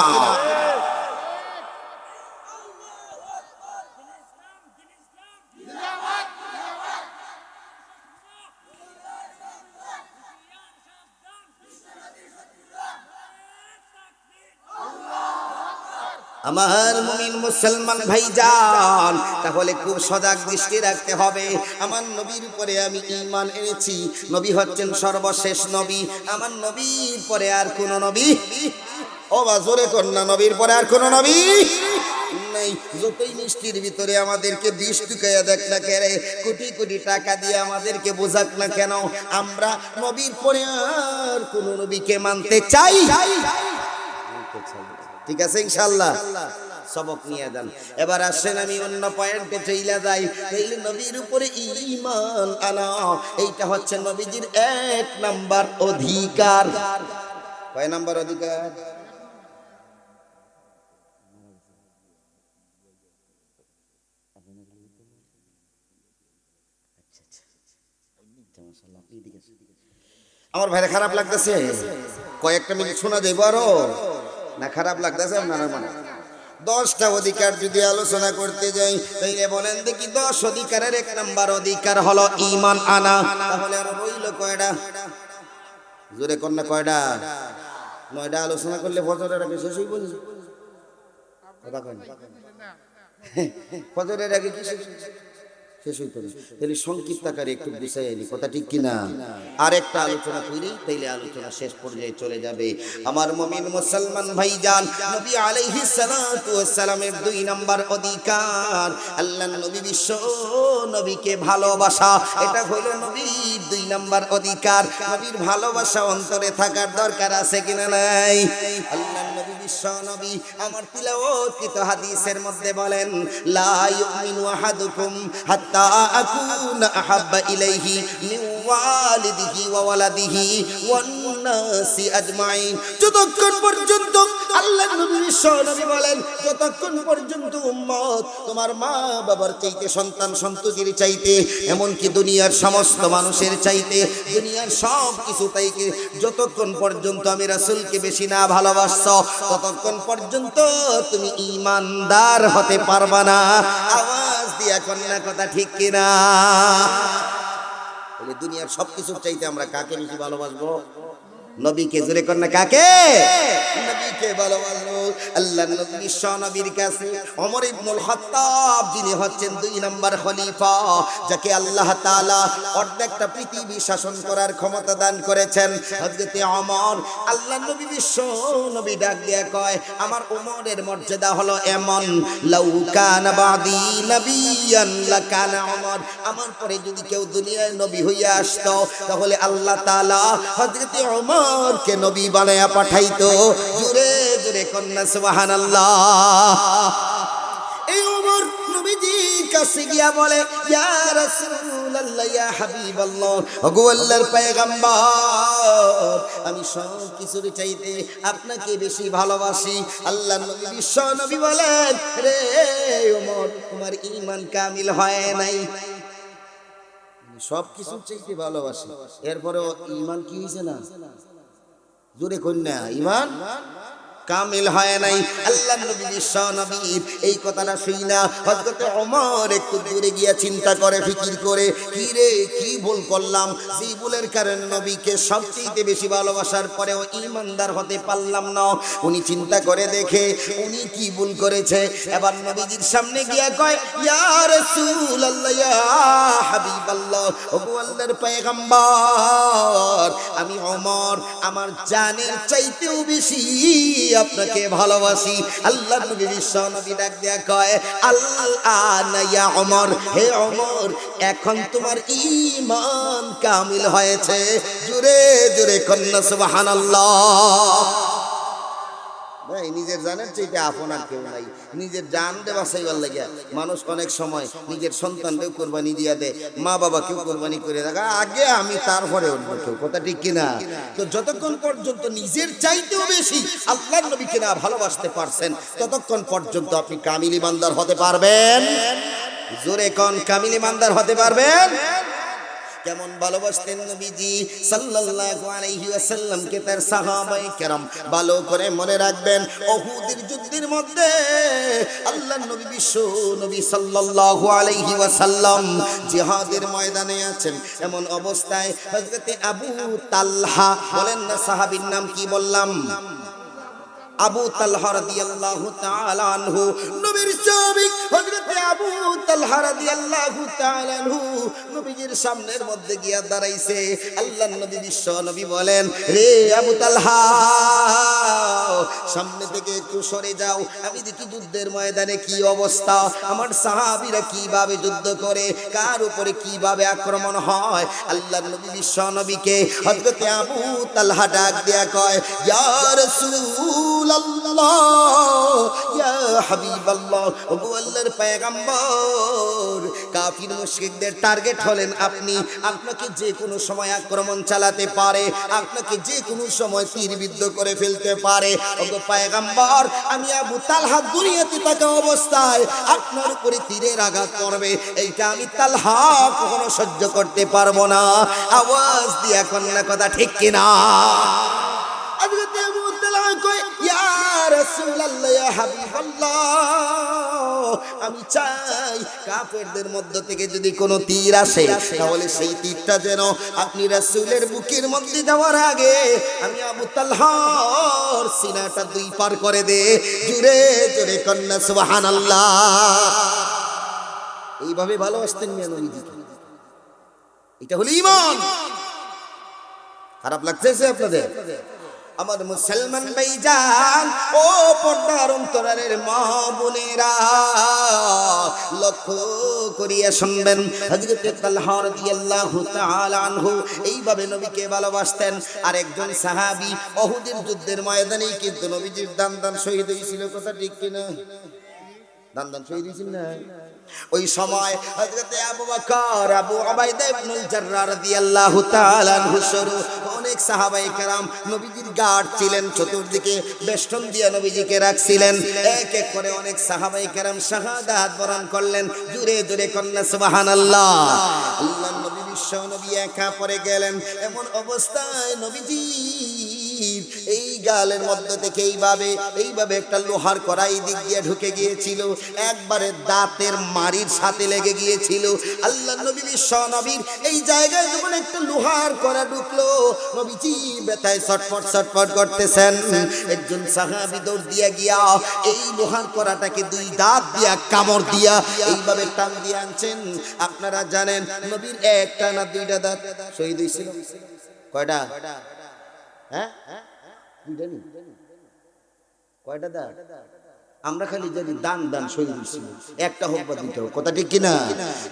আমার মুমিন মুসলমান ভাইজান, তাহলে খুব সজাগ দৃষ্টি রাখতে হবে। আমার নবীর উপরে আমি ঈমান এনেছি, নবী হচ্ছেন সর্বশেষ নবী। আমার নবীর পরে আর কোন নবী, ও বাজরে কন্যা, নবীর পরে আর কোন নবী নাই। যতই মিষ্টির ভিতরে আমাদেরকে বিষ ঢুকাইয়া দেখ না কেন, কোটি কোটি টাকা দিয়ে আমাদেরকে বোঝাক না কেন, আমরা নবীর পরে আর কোন নবীকে মানতে চাই। ঠিক আছে ইনশাআল্লাহ, সবক নিয়ে যান। এবার আসেন আমি অন্য পয়েন্টে চইলা যাই। তাইলে নবীর উপরে ঈমান আনা, এইটা হচ্ছে নবীজির 1 নাম্বার অধিকার। কয় নাম্বার অধিকার? আমার ভাইরা খারাপ লাগতেছে? কয়েকটা মিনিট শোনা যাইব আরো না? খারাপ লাগতেছে আপনারা? মানে 10টা অধিকার যদি আলোচনা করতে যাই, তাইলে বলেন দেখি 10 অধিকারের 1 নাম্বার অধিকার হলো ঈমান আনা। তাহলে আর রইল কয়টা? জোরে কোন না, কয়টা? 9টা আলোচনা করলে ফজরের আগে শেষ হইব না? কথা কয় না, ফজরের আগে কি শেষ হইতো না? তাহলে সংক্ষিপ্ত আকারে একটু বুঝাই আনি, কথা ঠিক কিনা? আর একটা আলোচনা করি, তাইলে আলোচনা শেষ পর্যায়ে চলে যাবে। আমার মুমিন মুসলমান ভাইজান, নবী আলাইহিস সালাতু ওয়াস সালামের 2 নাম্বার অধিকার, আল্লাহর নবী বিশ্ব নবীকে ভালোবাসা। এটা হলো নবীর 2 নাম্বার অধিকার। নবীর ভালোবাসা অন্তরে থাকার দরকার আছে কিনা নাই? আল্লাহর নবী বিশ্ব নবী আমার তিলাওয়াতকৃত হাদিসের মধ্যে বলেন, লা ইউমিনু আহাদুকুম হাত্তা আকুনা আহাব্বা ইলাইহি মিন ওয়ালিদিহি ওয়া ওয়ালাদিহি ওয়ান নাসি আজমাইন। যতক্ষণ পর্যন্ত, আল্লাহর নবী বিশ্ব নবী বলেন, যতক্ষণ পর্যন্ত উম্মত তোমার মা বাবার চাইতে, সন্তান সন্ততির চাইতে, এমনকি দুনিয়ার সমস্ত মানুষের চাইতে, দুনিয়ার সব কিছু চাইতে যতক্ষণ পর্যন্ত আমি রাসূলকে বেশি না ভালোবাসছো, ততক্ষণ পর্যন্ত তুমি ঈমানদার হতে পারবা না। আওয়াজ দিয়া কন্যা, কথা ঠিক কিনা? দুনিয়ার সবকিছুর চাইতে আমরা কাকে বেশি ভালোবাসবো? নবীকে। জোরে কর না, কাকে? নবীকে ভালোবাসবো। আল্লাহর নবী বিশ্ব নবীর কাছে ওমর ইবনুল খাত্তাব, যিনি হচ্ছেন 2 নম্বর খলিফা, যাকে আল্লাহ তাআলা অর্ধেকটা পৃথিবী শাসন করার ক্ষমতা দান করেছেন, হযরতে ওমর, আল্লাহর নবী বিশ্ব নবী ডাক দিয়ে কয়, আমার ওমরের মর্যাদা হলো এমন, লাউ কানা বাদি নবিয়ান লাকানা ওমর, আমার পরে যদি কেউ দুনিয়ায় নবী হইয়া আসতো তাহলে আল্লাহ তাআলা হযরতে ওমর কে নবী বানায়া পাঠাইতো। জোরে জোরে কন্যা সুবহানাল্লাহ। এই ওমর নবীজির কাছে গিয়া বলে, ইয়া রাসূলুল্লাহ, ইয়া হাবিবাল্লাহ, ওগো আল্লাহর পয়গম্বর, আমি সব কিছুর চাইতে আপনাকে বেশি ভালোবাসি। আল্লাহর নবী বিশ্ব নবী বলেন, রে ওমর, তোমার ঈমান কামিল হয় নাই। সব কিছুর চাইতে ভালোবাসি, এরপরে ঈমান কি হইছে না? জোরে কন্যা, ঈমান কামিল হয় নাই। আল্লাহর নবী বিশ্ব নবীর এই কথাটা শুইনা হযরত ওমর একটু দূরে গিয়া চিন্তা করে, ফিকির করে, কি রে, কি ভুল করলাম, যে ভুলের কারণে নবীকে সবচেয়ে বেশি ভালোবাসার পরেও ঈমানদার হতে পারলাম না। উনি চিন্তা করে দেখে উনি কি ভুল করেছে। এবার নবীজির সামনে গিয়া কয়, ইয়া রাসূলুল্লাহ, ইয়া হাবিবাল্লাহ, ওগো আল্লাহর পয়গম্বর, আমি ওমর আমার জানের চাইতেও বেশি আপনাকে ভালোবাসি। আল্লাহর নবী বিশ্ব নবী ডাক দেয়া কয়, আল-আনা ইয়া ওমর, হে ওমর, এখন তোমার ঈমান কামিল হয়েছে। জোরে জোরে কন্যা সুবহানাল্লাহ। ভাই, নিজের জানের চাইতে আপনার কেউ নাই। নিজের জান দে বাঁচাইবার লাগিয়া মানুষ অনেক সময় নিজের সন্তানকেও কোরবানি দিয়া দেয়, মা বাবাকেও কোরবানি করে রাখা, আগে আমি তারপরে অন্য কেউ। কথা ঠিক কিনা? তো যতক্ষণ পর্যন্ত নিজের চাইতেও বেশি আল্লাহর নবীকে না ভালোবাসতে পারছেন, ততক্ষণ পর্যন্ত আপনি কামিল ঈমানদার হতে পারবেন। জোরে কোন, কামিল ঈমানদার হতে পারবেন? কেমন ভালোবাসতেন নবীজি সাল্লাল্লাহু আলাইহি ওয়াসাল্লামকে তার সাহাবায়ে কেরাম ভালো করে মনে রাখবেন। উহুদের যুদ্ধের মধ্যে আল্লাহর নবী বিশ্ব নবী সাল্লাল্লাহু আলাইহি ওয়াসাল্লাম জিহাদের ময়দানে আছেন, এমন অবস্থায় হযরতে আবু তালহা, বলেন না সাহাবীর নাম কি বললাম? আবু তালহা রাদিয়াল্লাহু তাআলা আনহু, নবীর সাহাবী হযরতে আবু তালহা রাদিয়াল্লাহু তাআলা আনহু নবীজির সামনের মধ্যে গিয়া দাঁড়াইছে। আল্লাহর নবী বিশ্ব নবী বলেন, রে আবু তালহা, সামনে থেকে একটু সরে যাও, আমি দেখি যুদ্ধের ময়দানে কি অবস্থা, আমার সাহাবীরা কিভাবে যুদ্ধ করে, কার উপরে কিভাবে আক্রমণ হয়। আল্লাহর নবী বিশ্ব নবীকে হযরতে আবু তালহা ডাক দেয়া কয়, ইয়া রাসূল আল্লাহ, ইয়া হাবিবাল্লাহ, ওগো আল্লাহর পয়গম্বর, কাফির মুশরিকদের টার্গেট হলেন আপনি। আপনাকে যে কোনো সময় আক্রমণ চালাতে পারে, আপনাকে যে কোনো সময় তীরবিদ্ধ করে ফেলতে পারে। ওগো পয়গম্বর, আমি আবু তালহা দুনিয়াতে থাকা অবস্থায় আপনার উপরে তীরের আঘাত করবে, এইটা আমি তালহা কখনো সহ্য করতে পারবো না। আওয়াজ দিয়া কন্যা, কথা ঠিক কিনা? আমি চাই কাফেরদের মধ্য থেকে যদি কোনো তীর আসে, তাহলে সেই তীরটা যেন আপনি রাসূলের বুকের মধ্যে যাওয়ার আগে আমি আবু তালহার সিনাটা 2 পার করে দে। জোরে জোরে কন্যা সুবহানাল্লাহ। এইভাবে ভালোবাসতেন মিয়া নবীজিকে। এটা হলো ঈমান। খারাপ লাগতেছে আপনাদের? আমার মুসলমান ভাইজান, ও পর্দার অন্তরালের মা বোনেরা, লক্ষ্য করিয়া শুনবেন, হযরত তালহা রাদিয়াল্লাহু তাআলা আনহু এইভাবে নবীকে ভালোবাসতেন। আর একজন সাহাবী উহুদের যুদ্ধের ময়দানেই কিন্তু নবীজির দান শহীদ হয়েছিল। কথা ঠিক কিনা? দান শহীদ হয়েছিল না? ওই সময় হযরত আবু বকর, আবু উবাইদা ইবনুল জাররাহ রাদিয়াল্লাহু তাআলা আনহু সহ অনেক সাহাবায়ে কেরাম নবীজির গার্ড ছিলেন, চতুর্দিকে বেষ্টন দিয়ে নবীজিকে রাখছিলেন। এক এক করে অনেক সাহাবায়ে কেরাম শাহাদাত বরণ করলেন। জোরে জোরে কন্যা সুবহানাল্লাহ। আল্লাহর নবী বিশ্ব নবী একা পড়ে গেলেন। এমন অবস্থায় নবীজি এই গালের মধ্যে থেকে এইভাবে একটা লোহার কড়াই দিক দিয়ে ঢুকে গিয়েছিল, একবারে দাঁতের মাড়ির সাথে লেগে গিয়েছিল। আল্লাহ নবী বিশ্ব নবীর এই জায়গায় যখন একটা লোহার কড়া ঢুকলো, নবীজি ব্যথায় ছটফট করতেছেন। একজন সাহাবী দৌড় দিয়া গিয়া এই লোহার কড়াটাকে দুই দাঁত দিয়া কামড় দিয়া এইভাবে টান দিয়ে আনছেন। আপনারা জানেন নবীর একটা না দুইটা দাঁত শহীদ হয়েছিল? কয়টা? হ্যাঁ, দুইটা নি? কয়টা দাঁত? আমরা খালি জানি দান শহীদ হয়েছিল, একটা হোক বা দুইটা হোক, কথা ঠিক কিনা?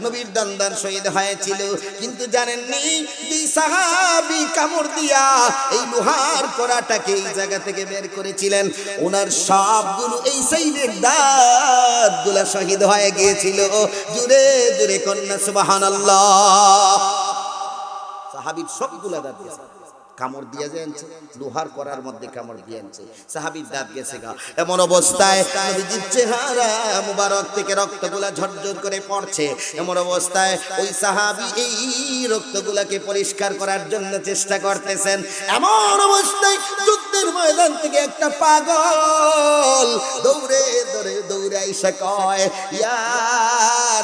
নবীর দান শহীদ হয়েছিল, কিন্তু জানেননি দুই সাহাবী কামড় দিয়া এই লোহার কড়াটাকে এই জায়গা থেকে বের করেছিলেন। ওনার সবগুলো এই সাইডের দাঁতগুলা শহীদ হয়ে গিয়েছিল। জোরে জোরে কন্যা সুবহানাল্লাহ। সাহাবীর সবগুলা দাঁত গেছে, কামড় দিয়ে যাচ্ছে, লোহার করার মধ্যে কামড় দিয়ে আনছে, সাহাবীর দাঁত গেছে গা। এমন অবস্থায় নবীজির চেহারা মুবারক থেকে রক্তগুলা ঝরঝর করে পড়ছে। এমন অবস্থায় ওই সাহাবী এই রক্তগুলাকে পরিষ্কার করার জন্য চেষ্টা করতেছেন। এমন অবস্থায় যুদ্ধের ময়দান থেকে একটা পাগল দৌড়ে আইসা কয়, ইয়া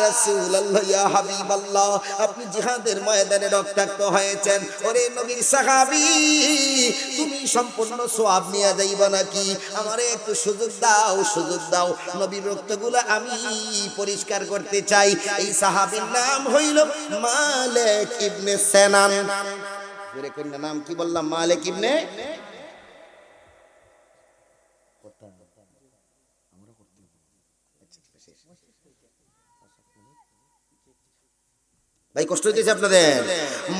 রাসূলুল্লাহ, ইয়া হাবিবাল্লাহ, আপনি জিহাদের ময়দানে রক্তাক্ত হয়েছেন। ওরে নবীর সাহাবী, তুমি সম্পূর্ণ সওয়াব নিয়ে যাইবা নাকি? আমারে একটু সুযোগ দাও, নবীর রক্তগুলো আমি পরিষ্কার করতে চাই। এই সাহাবীর নাম হইল মালিক ইবনে সিনান। জোরে কইনা, নাম কি বললাম? মালিক ইবনে। ভাই কষ্ট হইতেছে আপনাদের?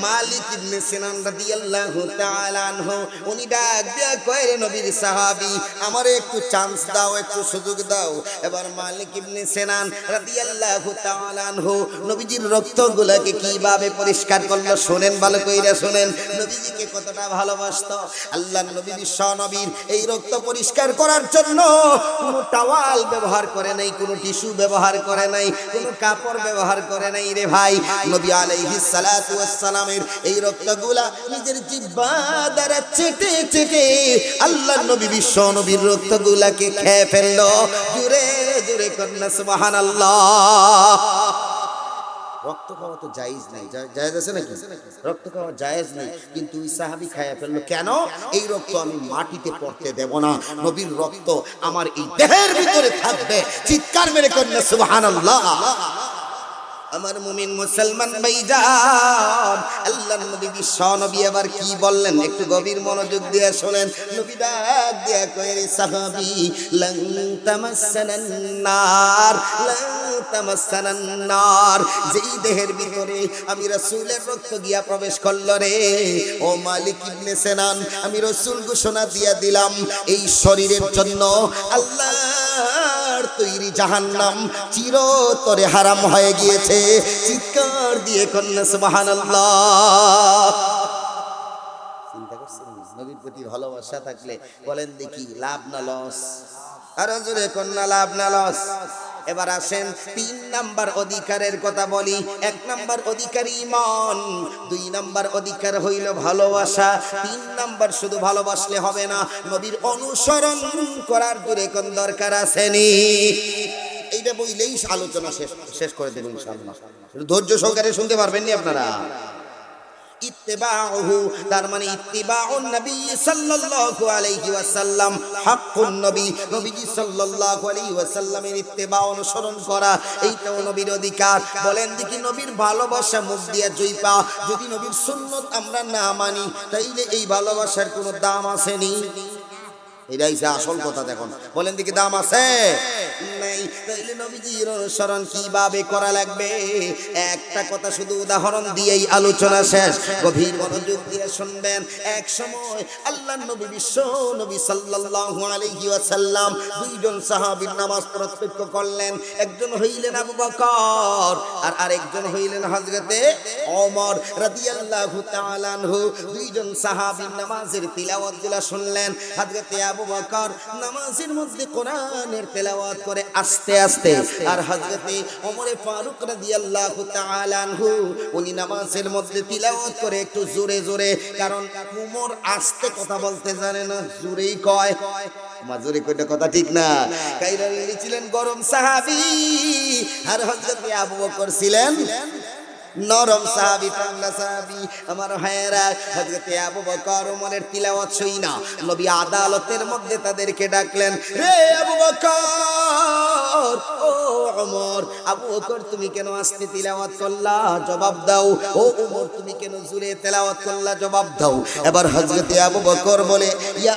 মালিক ইবনে সিনান রাদিয়াল্লাহু তাআলা আনহু উনি ডাক দিয়া কয়, রে নবীর সাহাবী, আমারে একটু চান্স দাও, একটু সুযোগ দাও। এবার মালিক ইবনে সিনান রাদিয়াল্লাহু তাআলা আনহু নবীজির রক্তগুলোকে কিভাবে পরিষ্কার করলো শুনেন, ভালো কইরা শুনেন। নবীজিকে কতটা ভালোবাসতো। আল্লাহর নবী বিশ্ব নবীর এই রক্ত পরিষ্কার করার জন্য কোনো টাওয়াল ব্যবহার করে নাই, কোনো টিস্যু ব্যবহার করে নাই, কোনো কাপড় ব্যবহার করে নাই রে ভাই। নবী আলাইহিস সালাতু ওয়াস সালামের এই রক্তগুলা নিজের জিহ্বা দ্বারা চেটে আল্লাহর নবী বিশ্ব নবীর রক্তগুলাকে খেয়ে ফেললো। জোরে জোরে কন্যা সুবহানাল্লাহ। রক্ত খাওয়া তো জায়েজ নাই, জায়েজ আছে নাকি? রক্ত খাওয়া জায়েজ নাই, কিন্তু ওই সাহাবী খায়া ফেললো। কেন? এই রক্ত আমি মাটিতে পড়তে দেব না, নবীর রক্ত আমার এই দেহের ভিতরে থাকবে। চিৎকার মেরে কন্যা সুবহানাল্লাহ। আমার মুমিন মুসলমান ভাইজান, আল্লাহর নবী বিশ্ব নবী এবার কি বললেন একটু গভীর মনোযোগ দিয়ে শুনেন। নবী ডাক দিয়া কয়, রে সাহাবী, লান তামাসসানান নার, যেই দেহের ভিতরে আমি রাসূলের রক্ত গিয়া প্রবেশ করলো রে, ও মালিক ইবনে সিনান, আমি রাসূল ঘোষণা দিয়া দিলাম, এই শরীরের জন্য আল্লাহর তৈরি জাহান্নাম চিরতরে হারাম হয়ে গিয়েছে। চিৎকার দিয়ে কন্যা সুবহানাল্লাহ। চিন্তা করছেন নবীর প্রতি ভালোবাসা থাকলে বলেন দেখি লাভ না লস? আরো জোরে কন্যা, লাভ না লস? এবার আসেন 3 নাম্বার অধিকারের কথা বলি। 1 নাম্বার অধিকার ঈমান, 2 নাম্বার অধিকার হইল ভালোবাসা, 3 নাম্বার শুধু ভালোবাসলে হবে না, নবীর অনুসরণ করার দূরে কোন দরকার আসেনি। এইটা বইলেই আলোচনা শেষ করে দেব ইনশাআল্লাহ। ধৈর্য সহকারে শুনতে পারবেন নি আপনারা? ইত্তিবাউহু, তার মানে ইত্তিবাউন নবী সাল্লাল্লাহু আলাইহি ওয়াসাল্লাম হাক্কুন নবী, নবীজি সাল্লাল্লাহু আলাইহি ওয়াসাল্লামের ইত্তিবা অনুসরণ করা, এইটাও নবীর অধিকার। বলেন দেখি নবীর ভালোবাসা মুখ দিয়া জয়পা, যদি নবীর সুন্নাত আমরা না মানি তাইলে এই ভালোবাসার কোনো দাম আসেনি? এটাই আসল কথা। দেখুন বলেন দেখি দাম আছে নাই? তাইলে নবীজির অনুসরণ কিভাবে করা লাগবে? একটা কথা শুধু উদাহরণ দিয়েই আলোচনা শেষ, গভীর মনোযোগ দিয়ে শুনবেন। এক সময় আল্লাহর নবী বিশ্ব নবী সাল্লাল্লাহু আলাইহি ওয়াসাল্লাম 2 জন সাহাবীর নামাজ প্রত্যক্ষ করলেন। একজন হইলেন আবু বকর আর আরেকজন হইলেন হযরতে ওমর রাদিয়াল্লাহু তাআলা আনহু। 2 জন সাহাবীর নামাজের তিলাওয়াতগুলো শুনলেন। হযরতে আবু বকর নামাজের মধ্যে কোরআনের তেলাওয়াত করে আস্তে আস্তে। আর হযরতে ওমরে ফারুক রাদিয়াল্লাহু তাআলা আনহু উনি নামাজের মধ্যে তিলাওয়াত করে একটু জোরে জোরে, কারণ ওমর আস্তে কথা বলতে জানে না, জোরেই কয়। মাজুরি কইটা কথা ঠিক না। কাইরা ছিলেন গরম সাহাবী, আর হযরতে আবু বকর ছিলেন নরম সাহাবী, ঠান্ডা সাহাবী। আমার ভাইয়েরা, হযরতে আবু বকর ওমরের তিলাওয়াত শুইনা নবী আদালতের মধ্যে তাদেরকে ডাকলেন, রে আবু বকর, ও ওমর, আবু বকর তুমি কেন আস্তে তিলাওয়াত করলা, জবাব দাও। ও ওমর তুমি কেন জোরে তিলাওয়াত করলা, জবাব দাও। এবার হযরতে আবু বকর বলে, ইয়া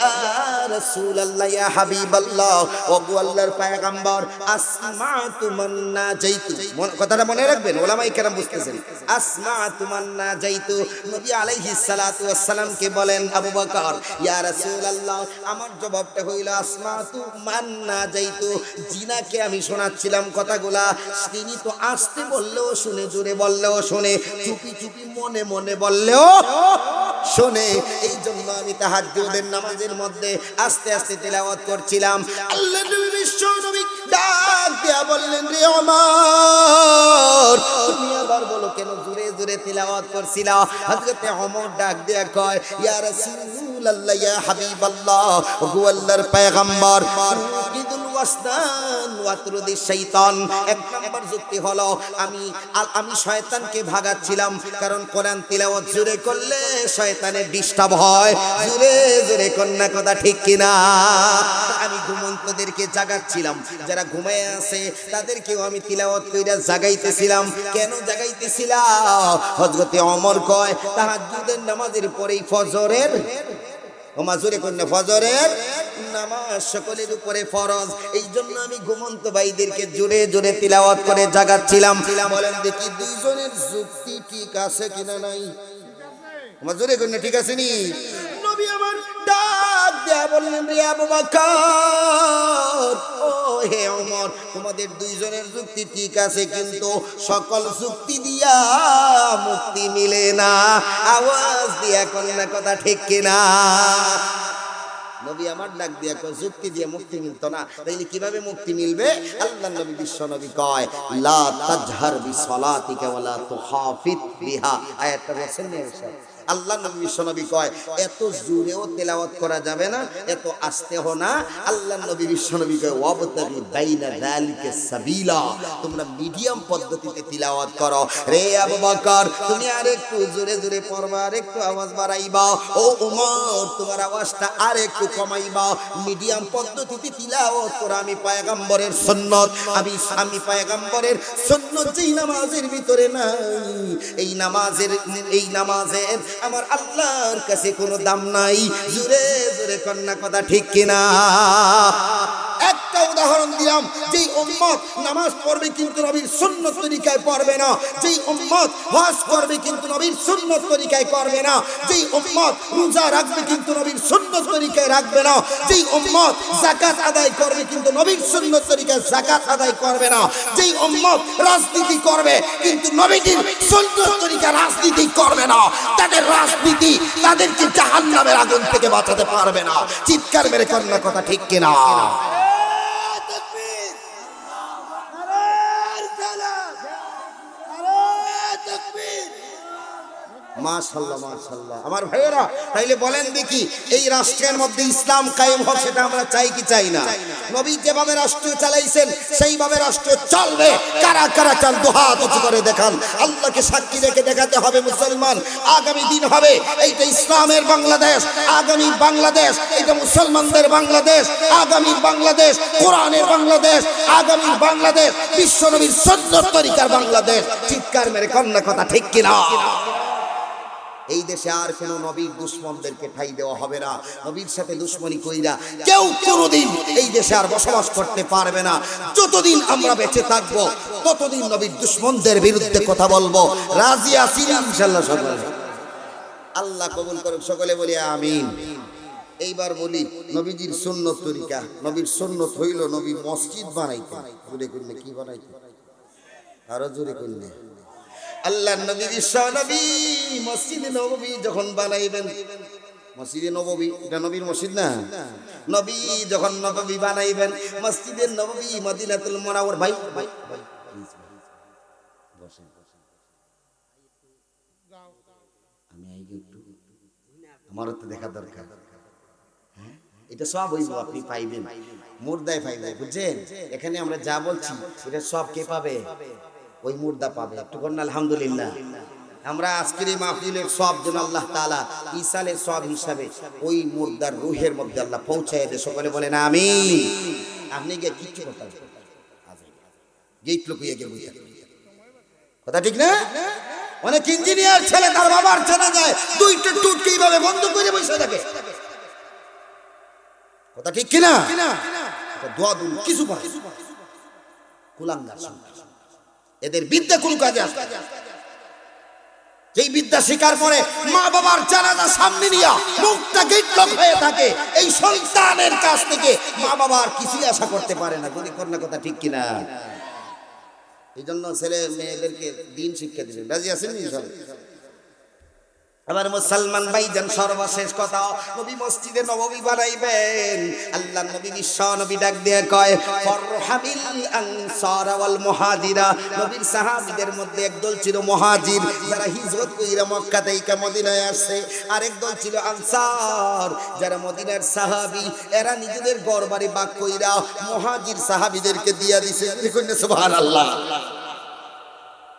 রাসূলুল্লাহ, ইয়া হাবিবাল্লাহ, ও আল্লাহর পয়গম্বর, আসমাতু মান নাজাইতু। কথাটা মনে রাখবেন, ওলামায়ে কেরাম বুঝতেছেন। আসমাতু মান নাজাইতু, নবী আলাইহিস সালাতু ওয়াস সালাম কে বলেন, আবু বকর, ইয়া রাসূলুল্লাহ, আমার জবাবটা হইল আসমাতু মান নাজাইতু, জিনাকে আমি শোনাচ্ছিলাম কথাগুলা, তিনি তো আস্তে বললেও শুনে, জোরে বললেও শুনে, চুপি চুপি মনে মনে বললেও শুনে। এই জন্য আমি তাহাজ্জুদের নামাজের মধ্যে আস্তে আস্তে তিলাওয়াত করছিলাম। আল্লাহর নবী, বিশ্ব নবী ডাক দিয়া বললেন, রে ওমর, তুমি আবার বলো কেন জোরে জোরে তিলাওয়াত করছিলা। হযরতে ওমর ডাক দিয়া কয়, ইয়া রাসূলুল্লাহ, ইয়া হাবিবাল্লাহ, ও আল্লাহর পয়গম্বর, তুকিদুল ওয়াসনান ওয়া তুরদিশ শাইতান। এক নাম্বার যুক্তি হলো আমি শয়তানকে ভাগাচ্ছিলাম, কারণ কোরআন তিলাওয়াত জোরে করলে শয়তানের ডিস্টার্ব হয়। জোরে জোরে কন্যা কথা ঠিক কিনা? আমি ঘুমন্তদেরকে জাগাচ্ছিলাম, যারা ঘুমায় আছে তাদেরকেও আমি তিলাওয়াত কইরা জাগাইতেছিলাম। কেন জাগাইতেছিলাম? হযরতে ওমর কয়, তাহাজ্জুদের নামাজের পরেই ফজরের, মাজুরে কন্যা, ফজরের নামাজ সকলের উপরে ফরজ। এই জন্য আমি ঘুমন্ত ভাইদেরকে জোরে জোরে তিলাওয়াত করে জাগাচ্ছিলাম। বলেন দেখি দুইজনের যুক্তি ঠিক আছে কিনা? নাই। মাজুরে কন্যা ঠিক আছে নি? নবী আমার ডাক দেয়া বললেন, রে আবু বকর, ও হে ওমর, তোমাদের দুইজনের যুক্তি ঠিক আছে, কিন্তু সকল যুক্তি দিয়া মুক্তি মিলে না। আওয়াজ দিয়া কন্যা কথা ঠিক কিনা? নবী আমার ডাক দিয়া কয়, যুক্তি দিয়ে মুক্তি মিলতো না, তাইলে কিভাবে মুক্তি মিলবে? আল্লাহর নবী, বিশ্ব নবী কয়, লা তাজহার বিসলাতিকা ওয়ালা তুখাফিত বিহা। আয়াতটা বলেন না স্যার? আল্লাহ নবী, বিশ্ব নবী কয়, এত জোরেও তেলাওয়াত করা যাবে না, এত আস্তেও না। আল্লাহ নবী, বিশ্ব নবী কয়, ওয়াবতাগি বাইনা যালিকা সাবিলা, তোমরা মিডিয়াম পদ্ধতিতে তিলাওয়াত করো। রে আবু বকর, তুমি আর একটু জোরে জোরে পড়বা, আর একটু আওয়াজ বাড়াইবা। ও ওমর, তোমার আওয়াজটা আর একটু কমাইবা। মিডিয়াম পদ্ধতিতে তিলাওয়াত করো। আমি পয়গম্বরের সুন্নাত, আমি পয়গম্বরের সুন্নাত যেই নামাজের ভিতরে নাই, এই নামাজের আমার আল্লাহর কাছে কোনো দাম নাই। জোরে জোরে কন্যা কথা ঠিক কিনা? একটা উদাহরণ দিলাম, যেই উম্মত নামাজ পড়বে কিন্তু নবীর সুন্নত তরিকায় পড়বে না, যেই উম্মত হজ করবে কিন্তু নবীর সুন্নত তরিকায় করবে না, যেই উম্মত রোজা রাখবে কিন্তু নবীর সুন্নত তরিকায় রাখবে না, যেই উম্মত যাকাত আদায় করবে কিন্তু নবীর সুন্নত তরিকায় যাকাত আদায় করবে না, যেই উম্মত রাজনীতি করবে কিন্তু নবীর সুন্নত তরিকায় রাজনীতি করবে না, তাদের রাজনীতি তাদেরকে জাহান্নামের আগুন থেকে বাঁচাতে পারবে না। চিৎকার মেরে কন্যা কথা ঠিক কিনা? মাশাআল্লাহ, মাশাআল্লাহ। আমার ভাইয়েরা, তাইলে বলেন দেখি, এই রাষ্ট্রের মধ্যে ইসলাম কায়েম হোক, সেটা আমরা চাই কি চাই না? নবী যেভাবে রাষ্ট্র চালাইছেন সেইভাবে রাষ্ট্র চলবে। কারা কারা চান দুহাত উঁচু করে দেখান। আল্লাহকে সাক্ষী রেখে দেখাতে হবে, মুসলমান আগামী দিন হবে এইটা ইসলামের বাংলাদেশ, আগামী বাংলাদেশ এটা মুসলমানদের বাংলাদেশ, আগামী বাংলাদেশ কোরআনের বাংলাদেশ, আগামী বাংলাদেশ বিশ্বনবীর সুন্নাত তরিকার বাংলাদেশ। চিৎকার মেরে কন্যা কথা ঠিক কিনা? এই দেশে আর কোন নবীর দুশমনদেরকে ঠাই দেওয়া হবে না। নবীর সাথে দুশমনি কইরা কেউ কোনোদিন এই দেশে আর বসবাস করতে পারবে না। যতদিন আমরা বেঁচে থাকবো ততদিন নবীর দুশমনদের বিরুদ্ধে কথা বলবো। রাজি আছি ইনশাআল্লাহ সকলে? আল্লাহ কবুল করুক, সকলে বলি আমিন। এইবার বলি, নবীজির সুন্নত তরিকা, নবীর সুন্নত হইল নবী মসজিদ বানাইতেন। জোরে করলে কি বানাইতেন? আরো জোরে করলে। আল্লাহ নবী, বিশ্ব নবী মসজিদ নববী যখন বানাইবেন, মসজিদে নববী, এটা নবীর মসজিদ না? নবী যখন নববী বানাইবেন মসজিদে নববী মদিনাতুল মুনাওয়ার, ভাই ভাই ভাই প্লিজ ভাই বসেন, আমি আইগে একটু, আমারও তো দেখা দরকার। হ্যাঁ, এটা সব হইব, আপনি পাইবেন, মুর্দায় পাইবেন, বুঝছেন? এখানে আমরা যা বলছি এটা সব কে পাবে? ওই মুর্দা পাবে। একটু বলেন আলহামদুলিল্লাহ। আমরা আজকের এই মাহফিলের সব যেন আল্লাহ তাআলা ঈসালের সব হিসাবে ওই মুর্দার রূহের মধ্যে আল্লাহ পৌঁছায় দেয়। সকলে বলেন আমিন। আপনি গিয়ে কিচ্ছু কথা গেট লোক হইয়া গিয়ে বইয়া, কথা ঠিক না? অনেক ইঞ্জিনিয়ার ছেলে তার বাবার চেনা যায়, দুইটা টুট কিভাবে বন্ধ করে বসে থাকে, কথা ঠিক কিনা? দোয়া দুন কিছু পায় কুলাঙ্গার, এদের বিদ্যা কোন কাজে আসে? যেই বিদ্যা শিকার করে মা বাবার জানাজা সামনে নিয়া মুখটা গেট লক হয়ে থাকে, এই সন্তানের কাছ থেকে মা বাবার কিছুই আশা করতে পারে না। যদি কন্যা, কথা ঠিক কিনা? এই জন্য ছেলে মেয়েদেরকে দিন শিক্ষা দিবেন। রাজি আছেন ইনশাআল্লাহ? আবার মুসলমান ভাইজান, সর্বশেষ কথা, নবী মসজিদে নববী বানাইবেন। আল্লাহ নবী বিশ্ব নবী ডাক দিয়ে কয় ফরহামিল আনসার ওয়াল মুহাজিরা। নবীর সাহাবীদের মধ্যে একদল ছিল মুহাজির, যারা হিজরত কইরা মক্কা থেকে মদিনায় আসছে, আর একদল ছিল আনসার, যারা মদিনার সাহাবী। এরা নিজেদের ঘরবাড়ি ভাগ কইরা মুহাজির সাহাবীদেরকে দিয়া দিয়েছে। দেখুন সুবহানাল্লাহ।